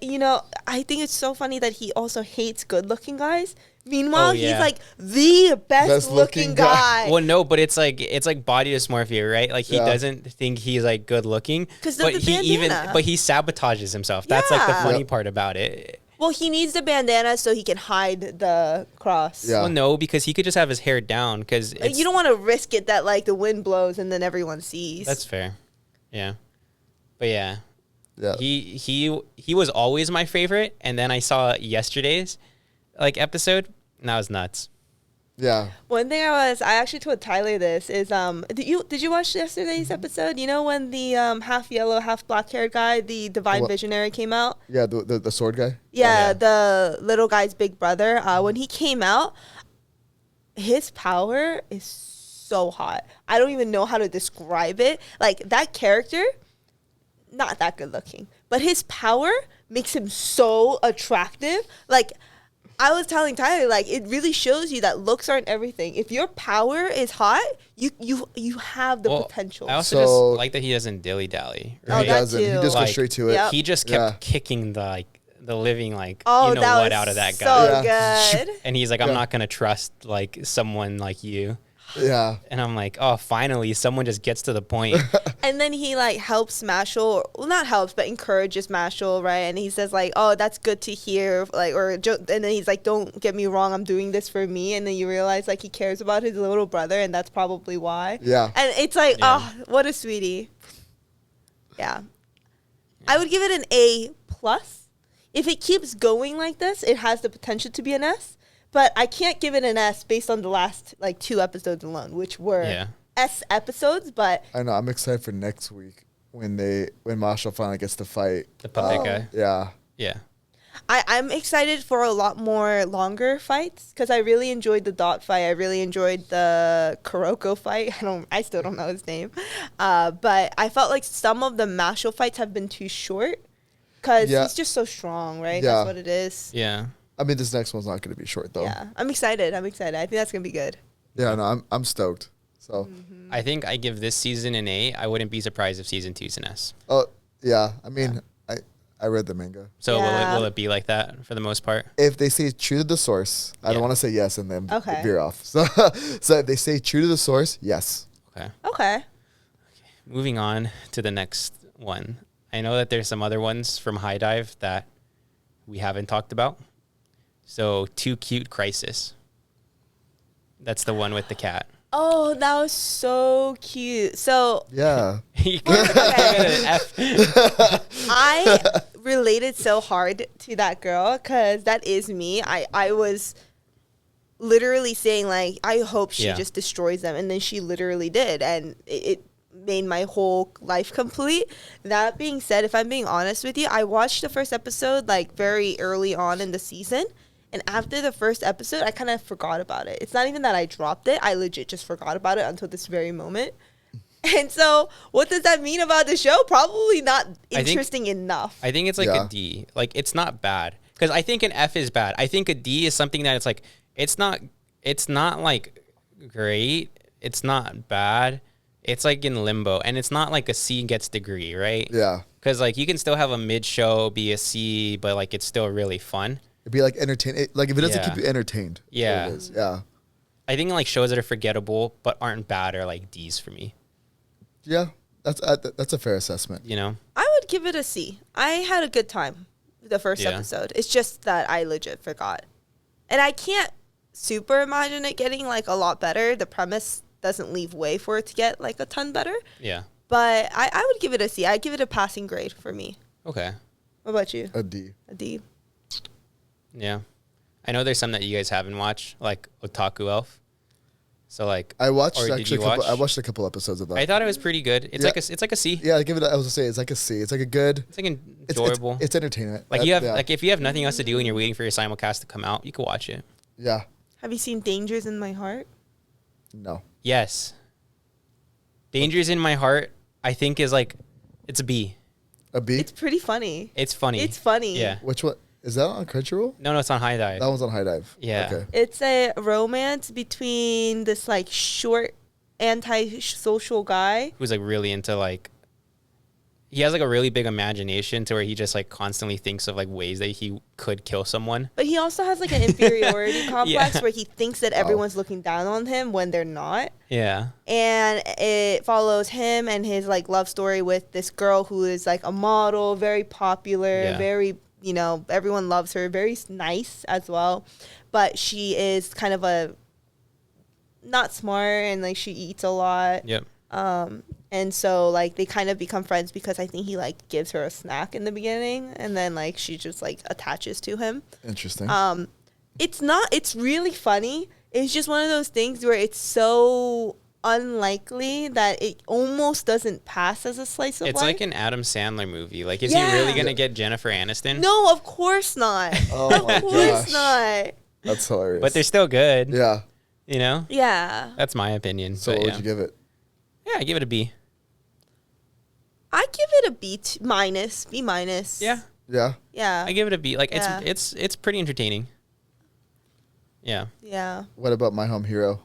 I think it's so funny that he also hates good-looking guys Meanwhile, Oh, yeah. he's like the best Best looking looking guy. guy. Well, no, but it's like body dysmorphia, right? Like he Yeah. doesn't think he's like good looking, 'Cause of but the he bandana. but he sabotages himself. That's like the Yeah. funny Yep. part about it. Well, he needs the bandana so he can hide the cross. Yeah. Well, no, because he could just have his hair down. Because You don't want to risk it that like the wind blows and then everyone sees. That's fair. Yeah, but yeah, Yeah. he was always my favorite, and then I saw yesterday's like episode, and that was nuts. Yeah. One thing I actually told Tyler this is did you watch yesterday's episode? You know when the half yellow, half black haired guy, the divine What? visionary came out? Yeah. The sword guy. Yeah, Yeah. the little guy's big brother. When he came out, his power is so hot. I don't even know how to describe it. Like that character, not that good looking, but his power makes him so attractive. Like I was telling Tyler, like it really shows you that looks aren't everything. If your power is hot, you have the Well, potential. I also So- just like that he doesn't dilly dally. Oh, He Right? that doesn't. He too. just goes Like, straight to it. Yep. He just Yeah. kept kicking the living like Oh, you know that what was out of that so guy, Yeah. good. and he's like, I'm Yeah. not gonna trust like someone like you, Yeah. and I'm like, oh, finally someone just gets to the point. And then he like helps Mashal, well not helps, but encourages Mashal, right? And he says like, "Oh, that's good to hear." Like, and then he's like, "Don't get me wrong, I'm doing this for me." And then you realize like he cares about his little brother, and that's probably why. Yeah. And it's like, Yeah. oh, what a sweetie. Yeah, I would give it an A plus. If it keeps going like this, it has the potential to be an S. But I can't give it an S based on the last like 2 episodes alone, which were Yeah. S episodes, but. I know. I'm excited for next week when Marshall finally gets to fight The puppet Oh. guy. Yeah. Yeah. I'm excited for a lot more longer fights because I really enjoyed the Dot fight. I really enjoyed the Kuroko fight. I still don't know his name, but I felt like some of the Mashal fights have been too short because Yeah. he's just so strong, right? Yeah. That's what it is. Yeah. I mean, this next one's not going to be short though. Yeah, I'm excited. I think that's gonna be good. Yeah. No, I'm stoked. So. I think I give this season an A. I wouldn't be surprised if season 2's an S. Oh yeah. I mean, I read the manga. So Yeah. will it be like that for the most part? If they say true to the source, I Yeah. don't want to say yes and then Okay. veer off. So if they say true to the source, yes. Okay. Okay. Moving on to the next one. I know that there's some other ones from High Dive that we haven't talked about. So, Too Cute Crisis. That's the one with the cat. Oh, that was so cute. So Yeah. You got an F. I related so hard to that girl because that is me. I was literally saying like, I hope she Yeah. just destroys them, and then she literally did, and it made my whole life complete. That being said, if I'm being honest with you, I watched the first episode like very early on in the season. And after the first episode, I kind of forgot about it. It's not even that I dropped it. I legit just forgot about it until this very moment. And so, what does that mean about the show? Probably not interesting enough. I think it's like Yeah. a D. Like, it's not bad. Because I think an F is bad. I think a D is something that it's like, it's not like great. It's not bad. It's like in limbo. And it's not like a C gets degree, right? Yeah. Because like you can still have a mid show be a C, but like it's still really fun. It'd be like entertain. Like if it doesn't Yeah. keep you entertained. that's what Yeah. it is. Yeah. I think like shows that are forgettable but aren't bad are like D's for me. Yeah. That's a fair assessment. You know? I would give it a C. I had a good time the first Yeah. episode. It's just that I legit forgot. And I can't super imagine it getting like a lot better. The premise doesn't leave way for it to get like a ton better. Yeah. But I would give it a C. I'd give it a passing grade for me. Okay. What about you? A D. A D? Yeah. I know there's some that you guys haven't watched, like Otaku Elf. So like I watched or did actually. you watch? I watched a couple episodes of that. I thought it was pretty good. It's Yeah. like a C. Yeah, I give it. I was gonna say it's like a C. It's like a good. It's like It's enjoyable. It's entertainment. like you have yeah. like if you have nothing else to do and you're waiting for your simulcast to come out, you can watch it. Yeah. Have you seen Dangers in My Heart? No. Yes. Dangers in My Heart, I think is like it's a B. A B. It's pretty funny. It's funny. It's funny. Yeah. Which one is that on Crunchyroll? No, it's on High Dive. That one's on High Dive. Yeah. Okay. It's a romance between this like short anti-social guy. Who's like really into like he has like a really big imagination to where he just like constantly thinks of like ways that he could kill someone. But he also has like an inferiority complex Yeah. where he thinks that everyone's looking down on him when they're not. Yeah. And it follows him and his like love story with this girl who is like a model, very popular, Yeah. very, you know, everyone loves her, very nice as well. But she is kind of a not smart and like she eats a lot. Yep. And so like they kind of become friends because I think he like gives her a snack in the beginning and then like she just like attaches to him. Interesting. It's really funny. It's just one of those things where it's so unlikely that it almost doesn't pass as a slice of It's life. like an Adam Sandler movie. Like, is Yeah. he really gonna get Jennifer Aniston? No, of course not. Oh my Of course gosh. not. That's hilarious. But they're still good. yeah. You know? Yeah. That's my opinion. So but what yeah. would you give it? Yeah, I give it a B. I give it a B minus. B minus. Yeah. Yeah. Yeah. I give it a B. Like Yeah. it's pretty entertaining. Yeah. Yeah. What about My Home Hero?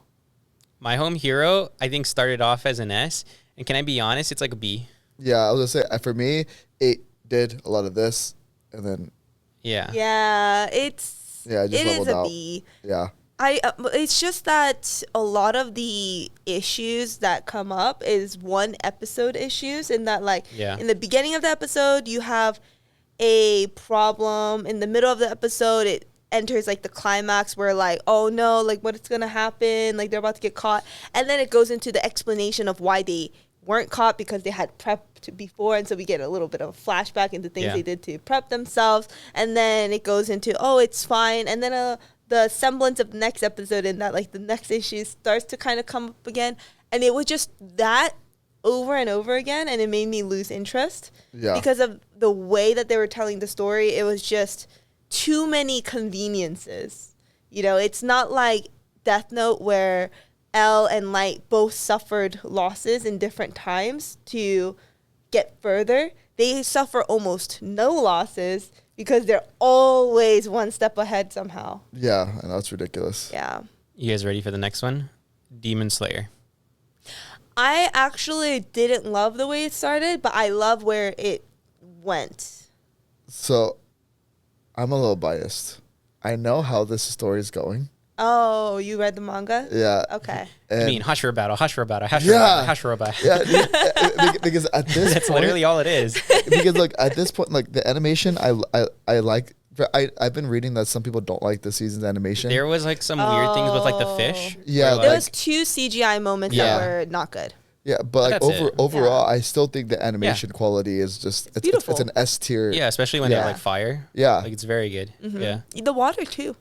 My Home Hero, I think, started off as an S. And can I be honest? It's like a B. Yeah, I was gonna say for me, it did a lot of this, and then Yeah. Yeah. It's. Yeah, it just it is leveled a out. B. yeah, It's just that a lot of the issues that come up is one episode issues, in that like Yeah. in the beginning of the episode you have a problem, in the middle of the episode it enters like the climax where like, oh no, like what's gonna happen, like they're about to get caught, and then it goes into the explanation of why they weren't caught because they had prepped before, and so we get a little bit of a flashback into things Yeah. they did to prep themselves, and then it goes into, oh, it's fine, and then the semblance of the next episode in that like the next issue starts to kind of come up again, and it was just that over and over again, and it made me lose interest Yeah. because of the way that they were telling the story. It was just too many conveniences. You know, it's not like Death Note where L and Light both suffered losses in different times to get further. They suffer almost no losses because they're always one step ahead somehow. yeah, and that's ridiculous. Yeah. You guys ready for the next one? Demon Slayer. I actually didn't love the way it started, but I love where it went. So, I'm a little biased. I know how this story is going. Oh, you read the manga? Yeah. Okay. I And mean, Hashira battle, Hashira battle, Hashira Yeah. battle, Hashira battle. yeah, because at this That's point, literally all it is. because like at this point, like the animation, I like. I've been reading that some people don't like this season's animation. There was like some weird things with like the fish. Yeah, where, There like, was 2 CGI moments Yeah. that were not good. Yeah, but like That's it. overall, I still think the animation quality is just it's beautiful. an S tier. yeah, especially when Yeah. they're like fire. Yeah. Like it's very good. Mm-hmm. Yeah. The water too.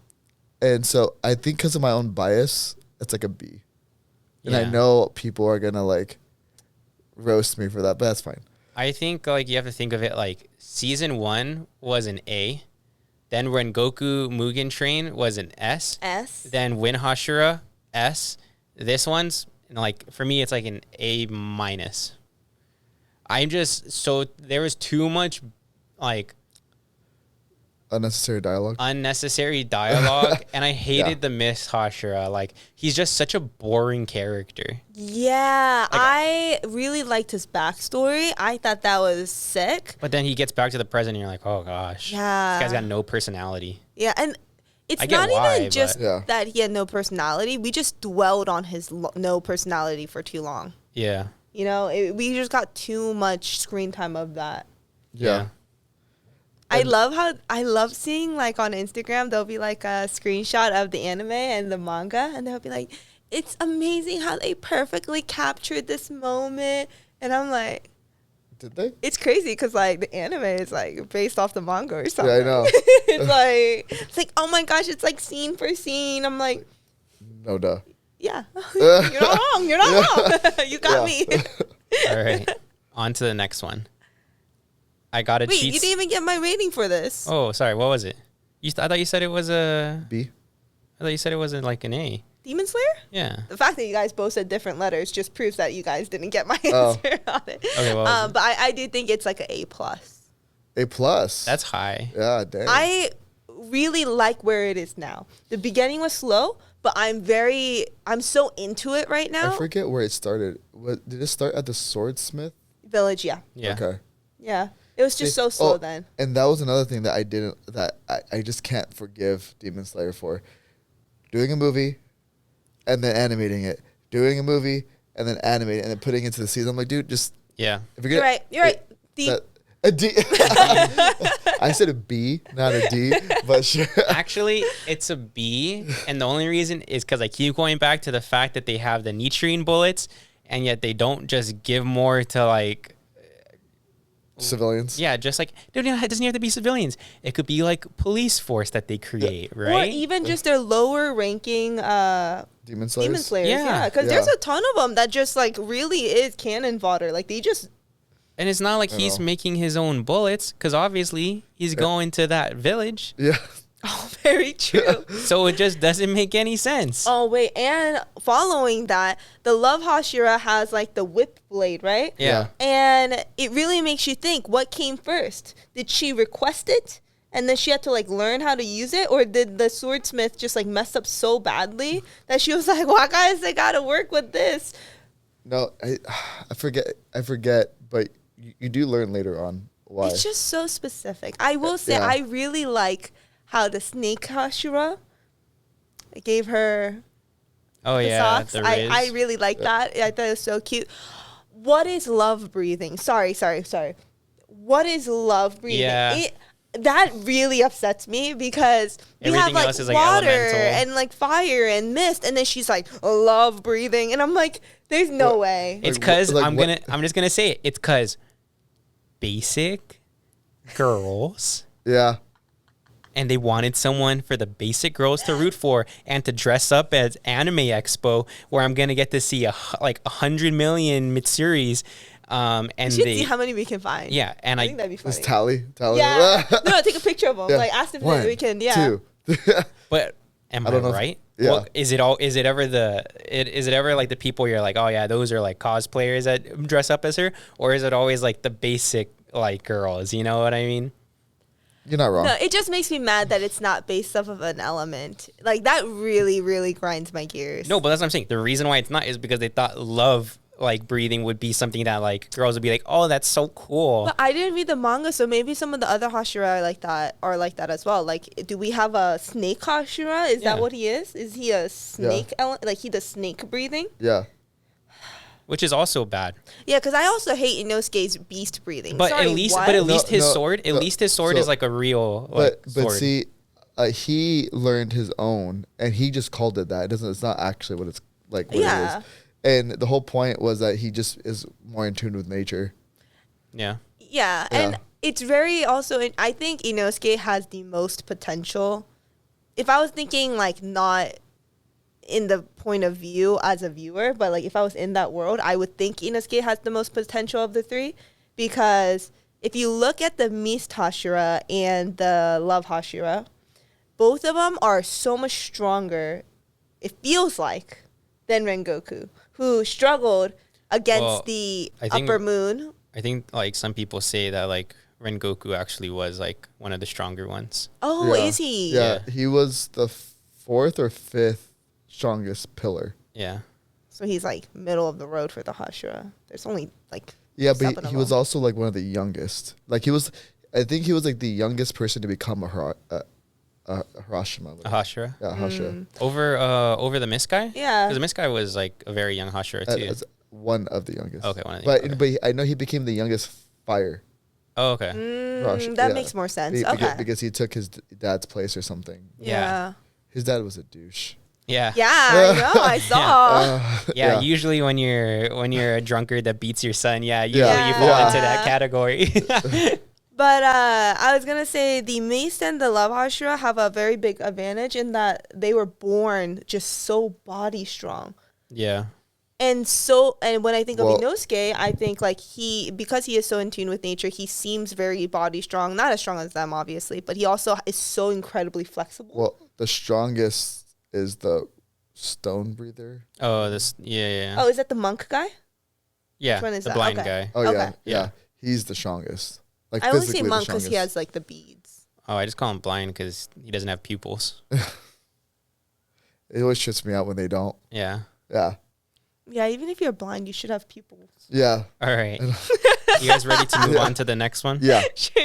And so I think because of my own bias, it's like a B. And I Yeah. know people are gonna like roast me for that, but that's fine. I think like you have to think of it like season 1 was an A. Then when Goku Mugen Train was an S. S. Then Win Hashira S. This one's like for me it's like an A minus. I'm just so there was too much like Unnecessary dialogue. unnecessary dialogue and I hated Yeah. the Miss Hashira. Like he's just such a boring character. Yeah, I really liked his backstory. I thought that was sick. But then he gets back to the present and you're like, oh gosh. Yeah. This guy's got no personality. Yeah, and it's I get not why, even just but- Yeah. that he had no personality. We just dwelled on his no personality for too long. Yeah. You know, we just got too much screen time of that. Yeah. I love seeing like on Instagram there'll be like a screenshot of the anime and the manga, and they'll be like, it's amazing how they perfectly captured this moment, and I'm like, Did they? it's crazy because like the anime is like based off the manga or something. Yeah, I know. it's like oh my gosh, it's like scene for scene. I'm like, No duh. yeah, you're not wrong. You're not wrong. You got Yeah. me. All right. On to the next one. I got a Wait, cheat. you didn't even get my rating for this. Oh, sorry. What was it? I thought you said it was a. B. I thought you said it wasn't like an A. Demon Slayer? Yeah. The fact that you guys both said different letters just proves that you guys didn't get my Oh. answer on it. Okay, what was it? But I do think it's like an A plus. A plus. That's high. yeah, dang. I really like where it is now. The beginning was slow, but I'm so into it right now. I forget where it started. What did it start at the swordsmith? Village, yeah. Yeah. Okay. Yeah. It was just so slow then. And that was another thing that I just can't forgive Demon Slayer for. Doing a movie and then animating it. Doing a movie and then animating it and then putting it into the season. I'm like, dude, just... Yeah. If You're right. You're right. A D. I said a B, not a D, but sure. Actually, it's a B, and the only reason is because I keep going back to the fact that they have the nitrine bullets, and yet they don't just give more to like Civilians. Yeah, just like it doesn't have to be civilians. It could be like police force that they create, right? Or even just their lower ranking Demon Slayers. Demon Slayers. Yeah. Yeah, because there's a ton of them that just like really is cannon fodder. Like they just. And it's not like he's making his own bullets, because obviously he's going to that village. Yeah. Oh, very true. So it just doesn't make any sense. Oh, wait. And following that, the Love Hashira has like the whip blade, right? Yeah. And it really makes you think, what came first? Did she request it? And then she had to like learn how to use it? Or did the swordsmith just like mess up so badly that she was like, well, guys, I got to work with this? No, I forget, but you do learn later on why. It's just so specific. I will say, Yeah. I really like how the snake Hashira gave her Oh the yeah, socks. the I Riz. really like that. I thought it was so cute. What is love breathing? Sorry. What is love breathing? Yeah. That really upsets me because we have Everything like else is, like, water elemental. and like fire and mist, and then she's like love breathing, and I'm like, there's no way. It's because Like, I'm just gonna say it. It's because basic girls, Yeah. and they wanted someone for the basic girls to root for and to dress up as Anime Expo, where I'm gonna get to see 100 million Mitsuris. And We should they, see how many we can find. yeah, and I think that'd be funny. It's Tally. Yeah. No, take a picture of them. Yeah. Like ask if One, we can. Yeah. 2. But am I I, don't know if- right? yeah. Well, is it ever like the people you're like, oh yeah, those are like cosplayers that dress up as her, or is it always like the basic like girls? You know what I mean? You're not wrong. No, it just makes me mad that it's not based off of an element. Like that really, really grinds my gears. No, but that's what I'm saying. The reason why it's not is because they thought love like breathing would be something that like girls would be like, oh, that's so cool. But I didn't read the manga, so maybe some of the other Hashira are like that as well. Like, do we have a snake Hashira? Is Yeah. that what he is? Is he a snake? Like he does snake breathing? Yeah. Which is also bad. Yeah, because I also hate Inosuke's beast breathing. But Sorry, at least what? his No, sword, no, is so- like a real like, But sword. see, he learned his own, and he just called it that. It's not actually what it's like. What Yeah. it is. And the whole point was that he just is more in tune with nature. Yeah. Yeah, Yeah. and it's very also. I think Inosuke has the most potential. If I was thinking like not in the point of view as a viewer, but like if I was in that world, I would think Inosuke has the most potential of the three, because if you look at the Mist Hashira and the Love Hashira, both of them are so much stronger, it feels like, than Rengoku, who struggled against Well, the I think- upper moon. I think like some people say that like Rengoku actually was like one of the stronger ones. Oh, Yeah. is he? Yeah, Yeah. he was the 4th or 5th strongest pillar. Yeah. So he's like middle of the road for the Hashira. There's only like Yeah, 7 but of he was them. also like one of the youngest. Like I think he was like the youngest person to become a Hiroshima. Hashira. Yeah, Hashira. Over the Mist guy? Yeah. Because the Mist guy was like a very young Hashira too. As one of the youngest. Okay, one of the But, young- but I know he became the youngest fire. Oh, okay. Rush, That yeah. makes more sense. Be- Okay. Because he took his dad's place or something. Yeah. His dad was a douche. Yeah. Yeah, I know. I saw. Yeah, usually when you're a drunkard that beats your son, usually Yeah. you fall Yeah. into that category. But I was gonna say the Mist and the Love Hashira have a very big advantage in that they were born just so body strong. Yeah. And when I think of Well- Inosuke, I think like because he is so in tune with nature, he seems very body strong. Not as strong as them, obviously, but he also is so incredibly flexible. Well, the strongest is the stone breather. Oh, yeah. Oh, is that the monk guy? Yeah, which one is the that? blind Okay. guy. Oh yeah, Okay. yeah. He's the strongest. Like I only say physically the monk because he strongest. has like the beads. Oh, I just call him blind because he doesn't have pupils. It always trips me out when they don't. Yeah. Yeah, Yeah, even if you're blind, you should have pupils. yeah. All right. You guys ready to move on to the next one? Yeah. Sure.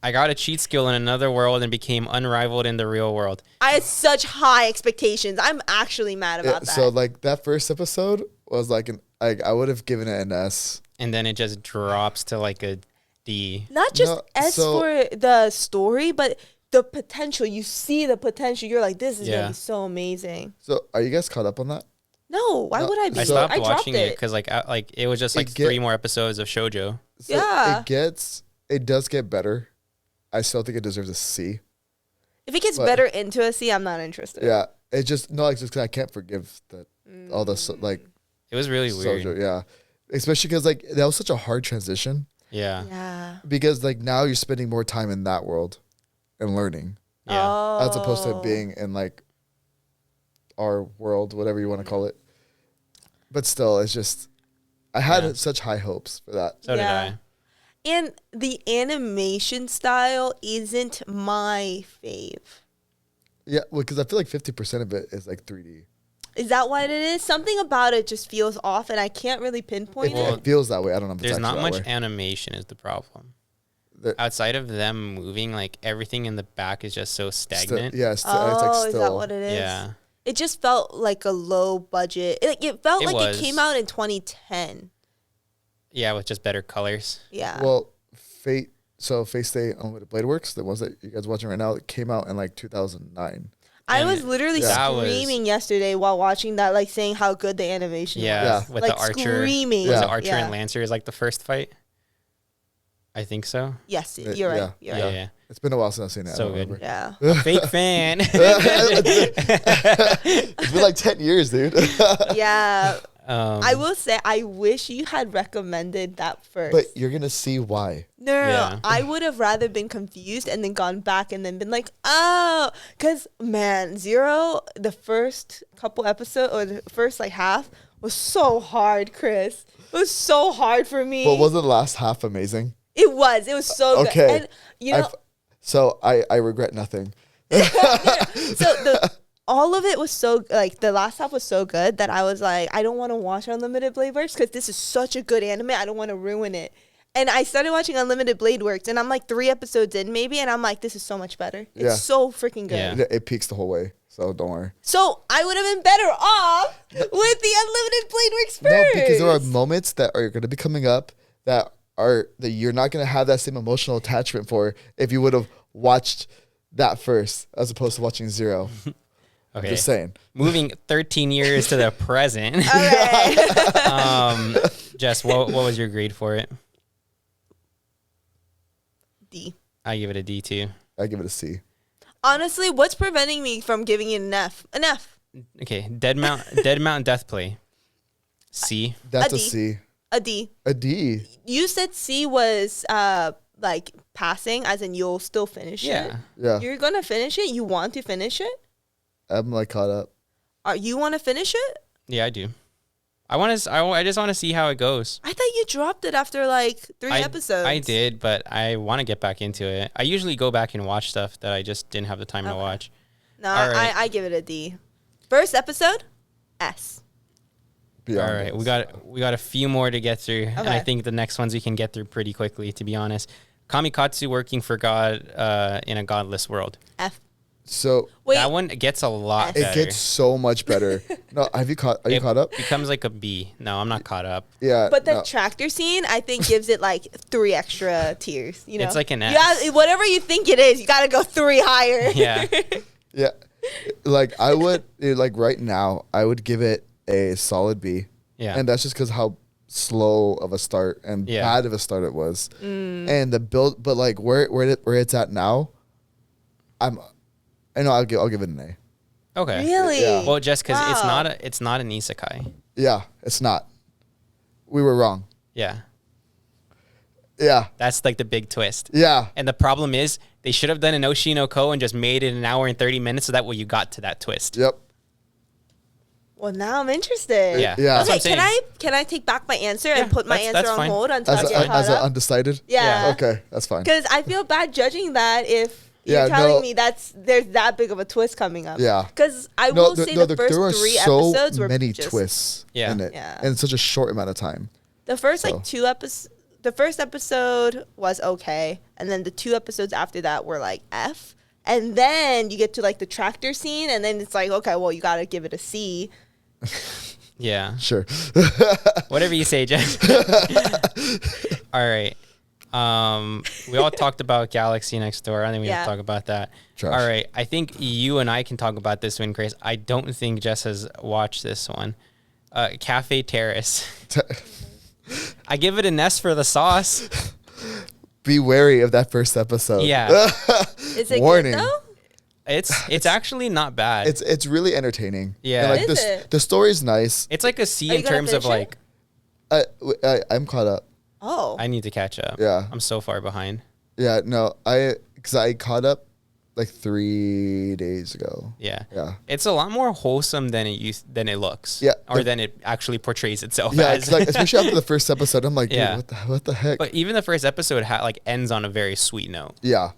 I got a cheat skill in another world and became unrivaled in the real world. I had such high expectations. I'm actually mad about that. So like that first episode was like I would have given it an S. And then it just drops to like a D. Not just No, S so- for the story, but the potential. You see the potential. You're like, this is Yeah. gonna be so amazing. So are you guys caught up on that? No, why No, would I be? I So- stopped I dropped watching it because like it was just like It get- 3 more episodes of shoujo. So Yeah. it does get better. I still think it deserves a C. If it gets but- better into a C, I'm not interested. Yeah. It just it's just 'cause I can't forgive that all the like It was really weird. soju, yeah. Especially because like that was such a hard transition Yeah. Yeah. because like now you're spending more time in that world and learning Yeah. Oh. as opposed to being in like our world, whatever you want to call it. But still, it's just I had Yeah. such high hopes for that. So Yeah. did I. And the animation style isn't my fave. Yeah, well, because I feel like 50% of it is like 3D. Is that what it is? Something about it just feels off, and I can't really pinpoint Well, It feels that way. I don't know if it's There's not actually much that way. animation is the problem. The- Outside of them moving, like everything in the back is just so stagnant. Yeah, it. it's like still. Is that what it is? Yeah. It just felt like a low budget. It felt It like was. it came out in 2010. Yeah, with just better colors. Yeah. Well, Fate Stay Unlimited Blade Works, the ones that you guys watching right now, it came out in like 2009. I and was literally that was- screaming yesterday while watching that, like saying how good the animation Yeah, Yeah. was. with Like the archer. screaming. Was Yeah. it Archer Yeah. and Lancer is like the first fight? I think so. Yes, you're right. Yeah. You're Yeah, right. yeah. It's been a while since I've seen it. I So don't good. remember. Yeah. Fake fan. It's been like 10 years, dude. Yeah. I Um, will say, I wish you had recommended that first. But you're going to see why. No, Yeah. I would have rather been confused and then gone back and then been like, oh, because man, Zero, the first couple episodes or the first like half was so hard, Chris. It was so hard for me. But wasn't the last half amazing? It was so Okay. good. And you know, So I regret nothing. all of it was so like the last half was so good that I was like, I don't want to watch Unlimited Blade Works because this is such a good anime. I don't want to ruin it. And I started watching Unlimited Blade Works, and I'm like 3 episodes in maybe, and I'm like, this is so much better. It's Yeah. so freaking good. Yeah. It peaks the whole way. So don't worry. So I would have been better off with the Unlimited Blade Works No, first. because there are moments that are going to be coming up that you're not going to have that same emotional attachment for if you would have watched that first as opposed to watching Zero. okay. Just saying. Moving 13 years to the present. Okay. Jess, what was your grade for it? D. I give it a D too. I give it a C. Honestly, what's preventing me from giving it an F? An F. Okay, Dead Mountain Death Play. C. That's A a D. C. A D. A D. You said C was like passing, as in you'll still finish it. Yeah. Yeah. You're gonna finish it. You want to finish it. I'm like caught up. You want to finish it? Yeah, I do. I just want to see how it goes. I thought you dropped it after like 3 episodes. I did, but I want to get back into it. I usually go back and watch stuff that I just didn't have the time to Okay. watch. No, All right. I give it a D. First episode, S. Beyond All right, that. we got a few more to get through, and I Okay. think the next ones we can get through pretty quickly. To be honest, Kamikatsu working for God in a godless world. F. So Wait. That one gets a lot it better. gets so much better. No, are you caught up? Becomes like a B. No, I'm not caught up. Yeah. But the no. tractor scene, I think, gives it like 3 extra tiers. You know, It's like an S. Yeah, whatever you think it is, you gotta go 3 higher. Yeah. Yeah. Like I would like right now, I would give it a solid B. Yeah. And that's just because how slow of a start and Yeah. bad of a start it was. And the build, but like where it's at now, I'll give it an A. Okay. Really? Yeah. Well, just because Wow. it's not an isekai. Yeah, it's not. We were wrong. Yeah. Yeah. That's like the big twist. Yeah. And the problem is they should have done an Oshinoko and just made it an hour and 30 minutes so that way you got to that twist. Yep. Well, now I'm interested. Yeah. Yeah. That's what Okay, I'm saying. can I take back my answer Yeah, and put my that's answer on fine. hold until I As get caught an up? undecided? Yeah. Okay, that's fine. Because I feel bad judging that if Yeah, you're telling no. me there's that big of a twist coming up. Yeah. Because I will say the there first are 3 so episodes were many just, twists Yeah. in it Yeah. in such a short amount of time. The first So. like 2 episodes, the first episode was okay, and then the 2 episodes after that were like F. And then you get to like the tractor scene, and then it's like, okay, well, you gotta give it a C. Yeah. Sure. Whatever you say, Jen. All right. We all talked about Galaxy Next Door. I think we have to talk about that. Trash. All right. I think you and I can talk about this one, Chris. I don't think Jess has watched this one. Cafe Terrace. I give it an S for the sauce. Be wary of that first episode. Yeah. Is it Warning. good though? It's actually not bad. It's really entertaining. Yeah. And like Is it? the story's nice. It's like a C Are in you gonna terms of finish it? like, I'm caught up. Oh. I need to catch up. Yeah. I'm so far behind. Yeah, no, because I caught up like 3 days ago. Yeah. Yeah. It's a lot more wholesome than it looks. Yeah, Or than it actually portrays itself Yeah, as. 'cause, like, especially after the first episode, I'm like, dude, Yeah. what the heck? But even the first episode like ends on a very sweet note. Yeah,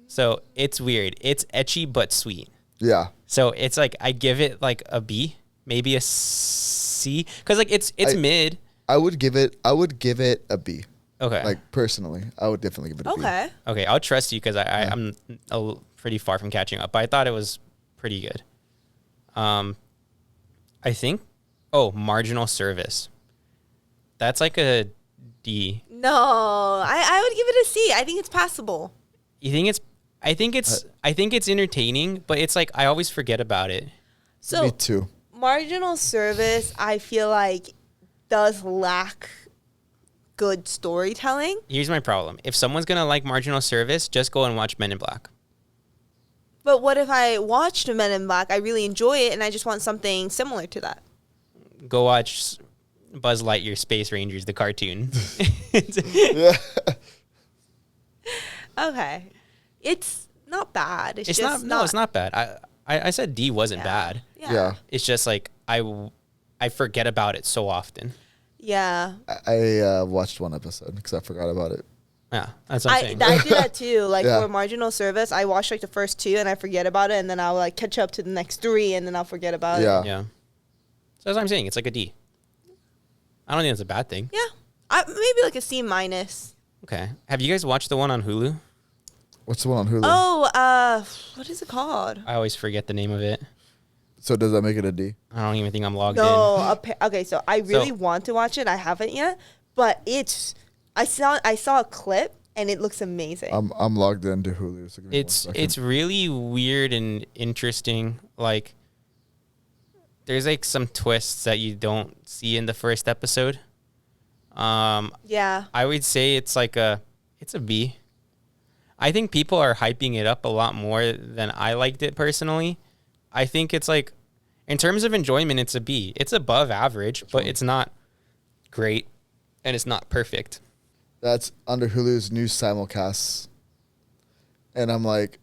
So it's weird. It's etchy but sweet. yeah. So it's like I give it like a B, maybe a C, because like it's mid. I would give it a B. Okay. Like personally, I would definitely give it a B. Okay. Okay, I'll trust you because I'm pretty far from catching up, but I thought it was pretty good. I think. Oh, Marginal Service. That's like a D. No, I would give it a C. I think it's passable. You think it's? I think it's entertaining, but it's like I always forget about it. So Me too. Marginal Service, I feel like, does lack good storytelling. Here's my problem: if someone's gonna like Marginal Service, just go and watch Men in Black. But what if I watched Men in Black, I really enjoy it, and I just want something similar to that? Go watch Buzz Lightyear Space Rangers, the cartoon. Yeah. Okay. It's not bad. It's It's just not. No, it's not bad. I said D wasn't bad. Yeah. Yeah. It's just like I forget about it so often. Yeah. I watched one episode because I forgot about it. Yeah, that's what I'm saying. I do that too. Like Yeah. for Marginal Service, I watch like the first 2 and I forget about it, and then I'll like catch up to the next 3 and then I'll forget about Yeah. it. Yeah. So that's what I'm saying. It's like a D. I don't think that's a bad thing. Yeah. Maybe like a C minus. Okay. Have you guys watched the one on Hulu? What's the one on Hulu? Oh, what is it called? I always forget the name of it. So does that make it a D? I don't even think I'm logged No. Okay, so I really So- want to watch it. I haven't yet, but I saw a clip and it looks amazing. I'm logged into Hulu. So give me in. one second. It's really weird and interesting. Like there's like some twists that you don't see in the first episode. Yeah. I would say it's a B. I think people are hyping it up a lot more than I liked it personally. I think it's like, in terms of enjoyment, it's a B. It's above average, but it's not great and it's not perfect. That's under Hulu's new simulcasts. And I'm like,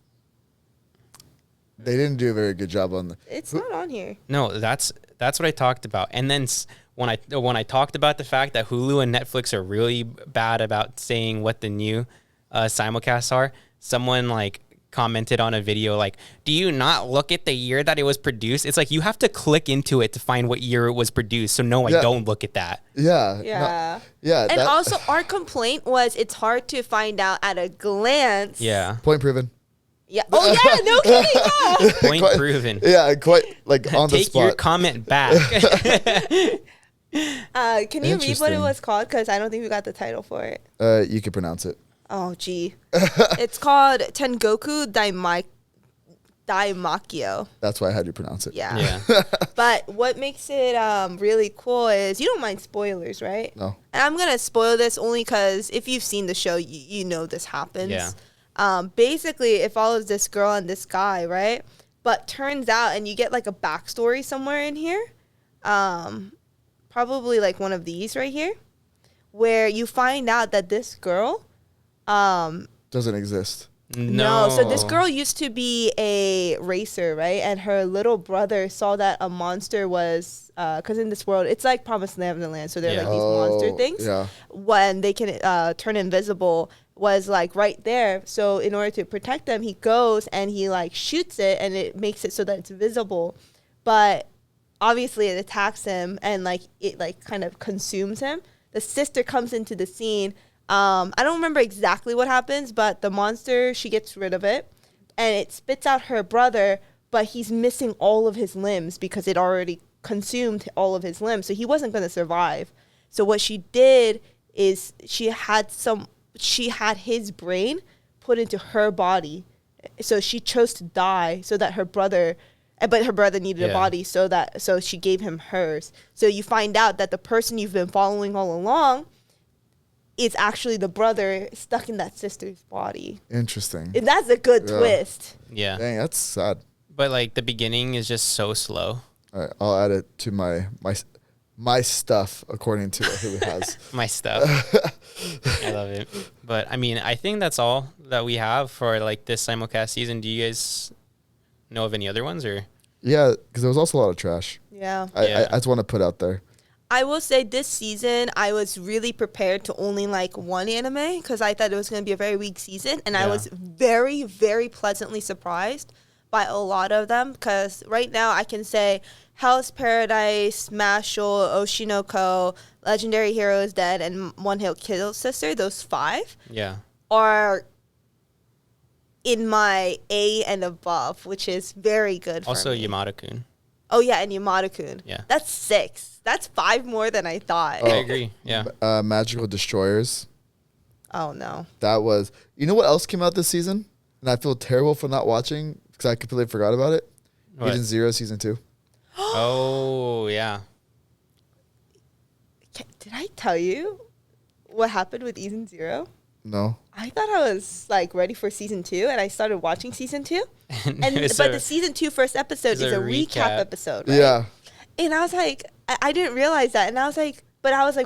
they didn't do a very good job on the. It's not on here. No, that's what I talked about. And then when I talked about the fact that Hulu and Netflix are really bad about saying what the new simulcasts are, someone like commented on a video like, do you not look at the year that it was produced? It's like you have to click into it to find what year it was produced. So no, I Yeah. don't look at that. Yeah. Yeah. Yeah. And also, our complaint was it's hard to find out at a glance. Yeah. Point proven. Yeah. Oh, yeah. No kidding. Yeah. Point Quite- proven. Yeah, quite like on the Take your spot. comment back. Can you read what it Interesting. was called? Because I don't think we got the title for it. You can pronounce it. Oh, gee. It's called Tengoku Daimakyo. That's why I had you pronounce it. Yeah. Yeah. But what makes it really cool is you don't mind spoilers, right? No. And I'm going to spoil this only because if you've seen the show, you know this happens. Yeah. Basically, it follows this girl and this guy, right? But turns out, and you get like a backstory somewhere in here, probably like one of these right here, where you find out that this girl, Doesn't exist. No. so this girl used to be a racer, right? And her little brother saw that a monster was, because in this world, it's like Promised Neverland, so they're Yeah. like these monster things. Yeah. When they can turn invisible, was like right there. So in order to protect them, he goes and he like shoots it, and it makes it so that it's visible. But obviously it attacks him, and like it like kind of consumes him. The sister comes into the scene, I don't remember exactly what happens, but the monster, she gets rid of it, and it spits out her brother, but he's missing all of his limbs because it already consumed all of his limbs, so he wasn't going to survive. So what she did is she had his brain put into her body, so she chose to die so that but her brother needed a body, so she gave him hers. So you find out that the person you've been following all along is actually the brother stuck in that sister's body. Interesting. And that's a good twist. Yeah. Dang, that's sad. But like the beginning is just so slow. All right, I'll add it to my stuff according to what Haley has. My stuff. I love it. But I mean, I think that's all that we have for like this simulcast season. Do you guys know of any other ones or? Yeah, because there was also a lot of trash. Yeah. I just want to put out there. I will say this season, I was really prepared to only like one anime because I thought it was going to be a very weak season. And I was very, very pleasantly surprised by a lot of them because right now I can say Hell's Paradise, Mashal, Oshinoko, Legendary Hero is Dead, and One Hit Kill Sister, those 5 are in my A and above, which is very good also for me. Yamada-kun. Oh, yeah, and Yamada-kun. Yeah. That's 6. That's 5 more than I thought. I agree. Yeah. Magical Destroyers. Oh, no. That was... You know what else came out this season? And I feel terrible for not watching because I completely forgot about it. What? Eden Zero Season 2. Oh, yeah. Did I tell you what happened with Eden Zero? No. I thought I was like ready for season 2, and I started watching season 2. But the season 2 first episode is a recap episode, right? Yeah. And I was like, I didn't realize that, and I was like,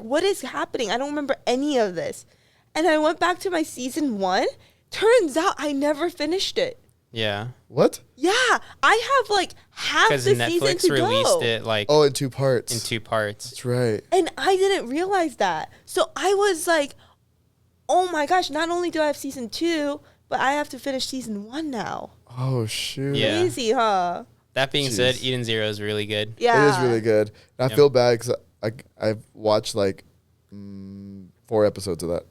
what is happening? I don't remember any of this. And I went back to my season 1. Turns out I never finished it. Yeah. What? Yeah, I have like half the Because season Netflix to released go. it like Oh, in 2 parts. in 2 parts. That's right. And I didn't realize that. So I was like, oh my gosh, not only do I have season 2, but I have to finish season 1 now. Oh, shoot. Yeah. Crazy, huh? That being said, Jeez. Eden Zero is really good. Yeah. It is really good. And I feel bad because I've watched like 4 episodes of that.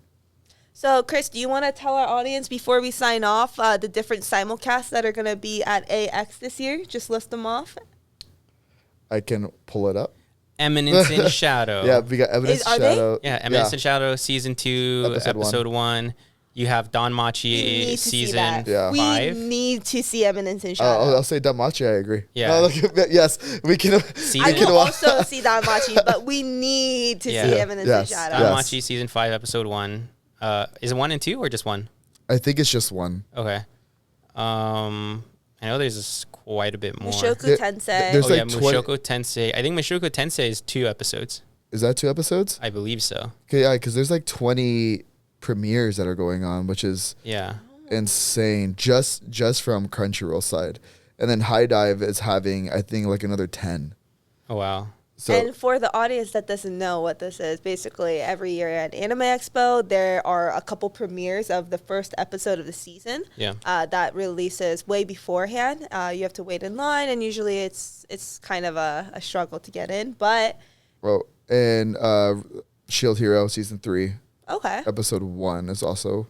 So, Chris, do you want to tell our audience before we sign off the different simulcasts that are going to be at AX this year? Just list them off. I can pull it up. Eminence in Shadow. Yeah, we got Evidence Are they? Shadow. Yeah, Eminence in Shadow season 2, episode 1. You have Don We Machi need to see season that. Yeah. 5. We need to see Eminence in Shadow. I'll say Damachi. I agree. Yeah. No, yes, we can. See, I we will also see Don Machi, but we need to Yeah. see Yeah. Eminence Yes. in Shadow. Don Yes. Machi season 5, episode 1. Is it 1 and 2 or just 1? I think it's just 1. Okay. I know there's quite a bit more. Mushoku Tensei. there's Oh yeah, like 20 Mushoku Tensei. I think Mushoku Tensei is 2 episodes. Is that 2 episodes? I believe so. Okay, yeah, because there's like 20 premieres that are going on, which is Yeah. insane. Just from Crunchyroll side, and then High Dive is having I think like another 10. Oh wow. So And for the audience that doesn't know what this is, basically every year at Anime Expo, there are a couple premieres of the first episode of the season. Yeah. That releases way beforehand. You have to wait in line, and usually it's kind of a struggle to get in. But and Shield Hero season 3, okay, episode 1 is also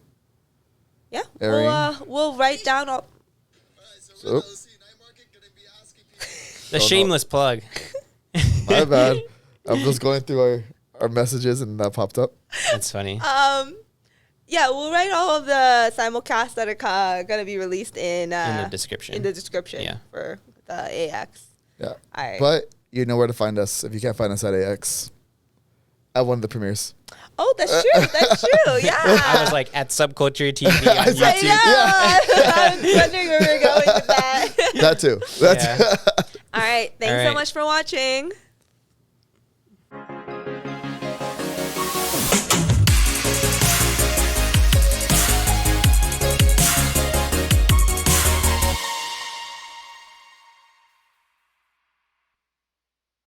yeah, airing. we'll write down all. So, The shameless plug. my bad. I'm just going through our messages and that popped up. That's funny. Yeah, we'll write all of the simulcasts that are gonna be released in In the description. In the description, Yeah. for the AX. Yeah. All right. But you know where to find us if you can't find us at AX. At one of the premieres. Oh, that's true. That's true. Yeah. I was like at Subculture TV on I YouTube. know. I was wondering where we were going with that. That too. Yeah. All right. Thanks All so right. much for watching.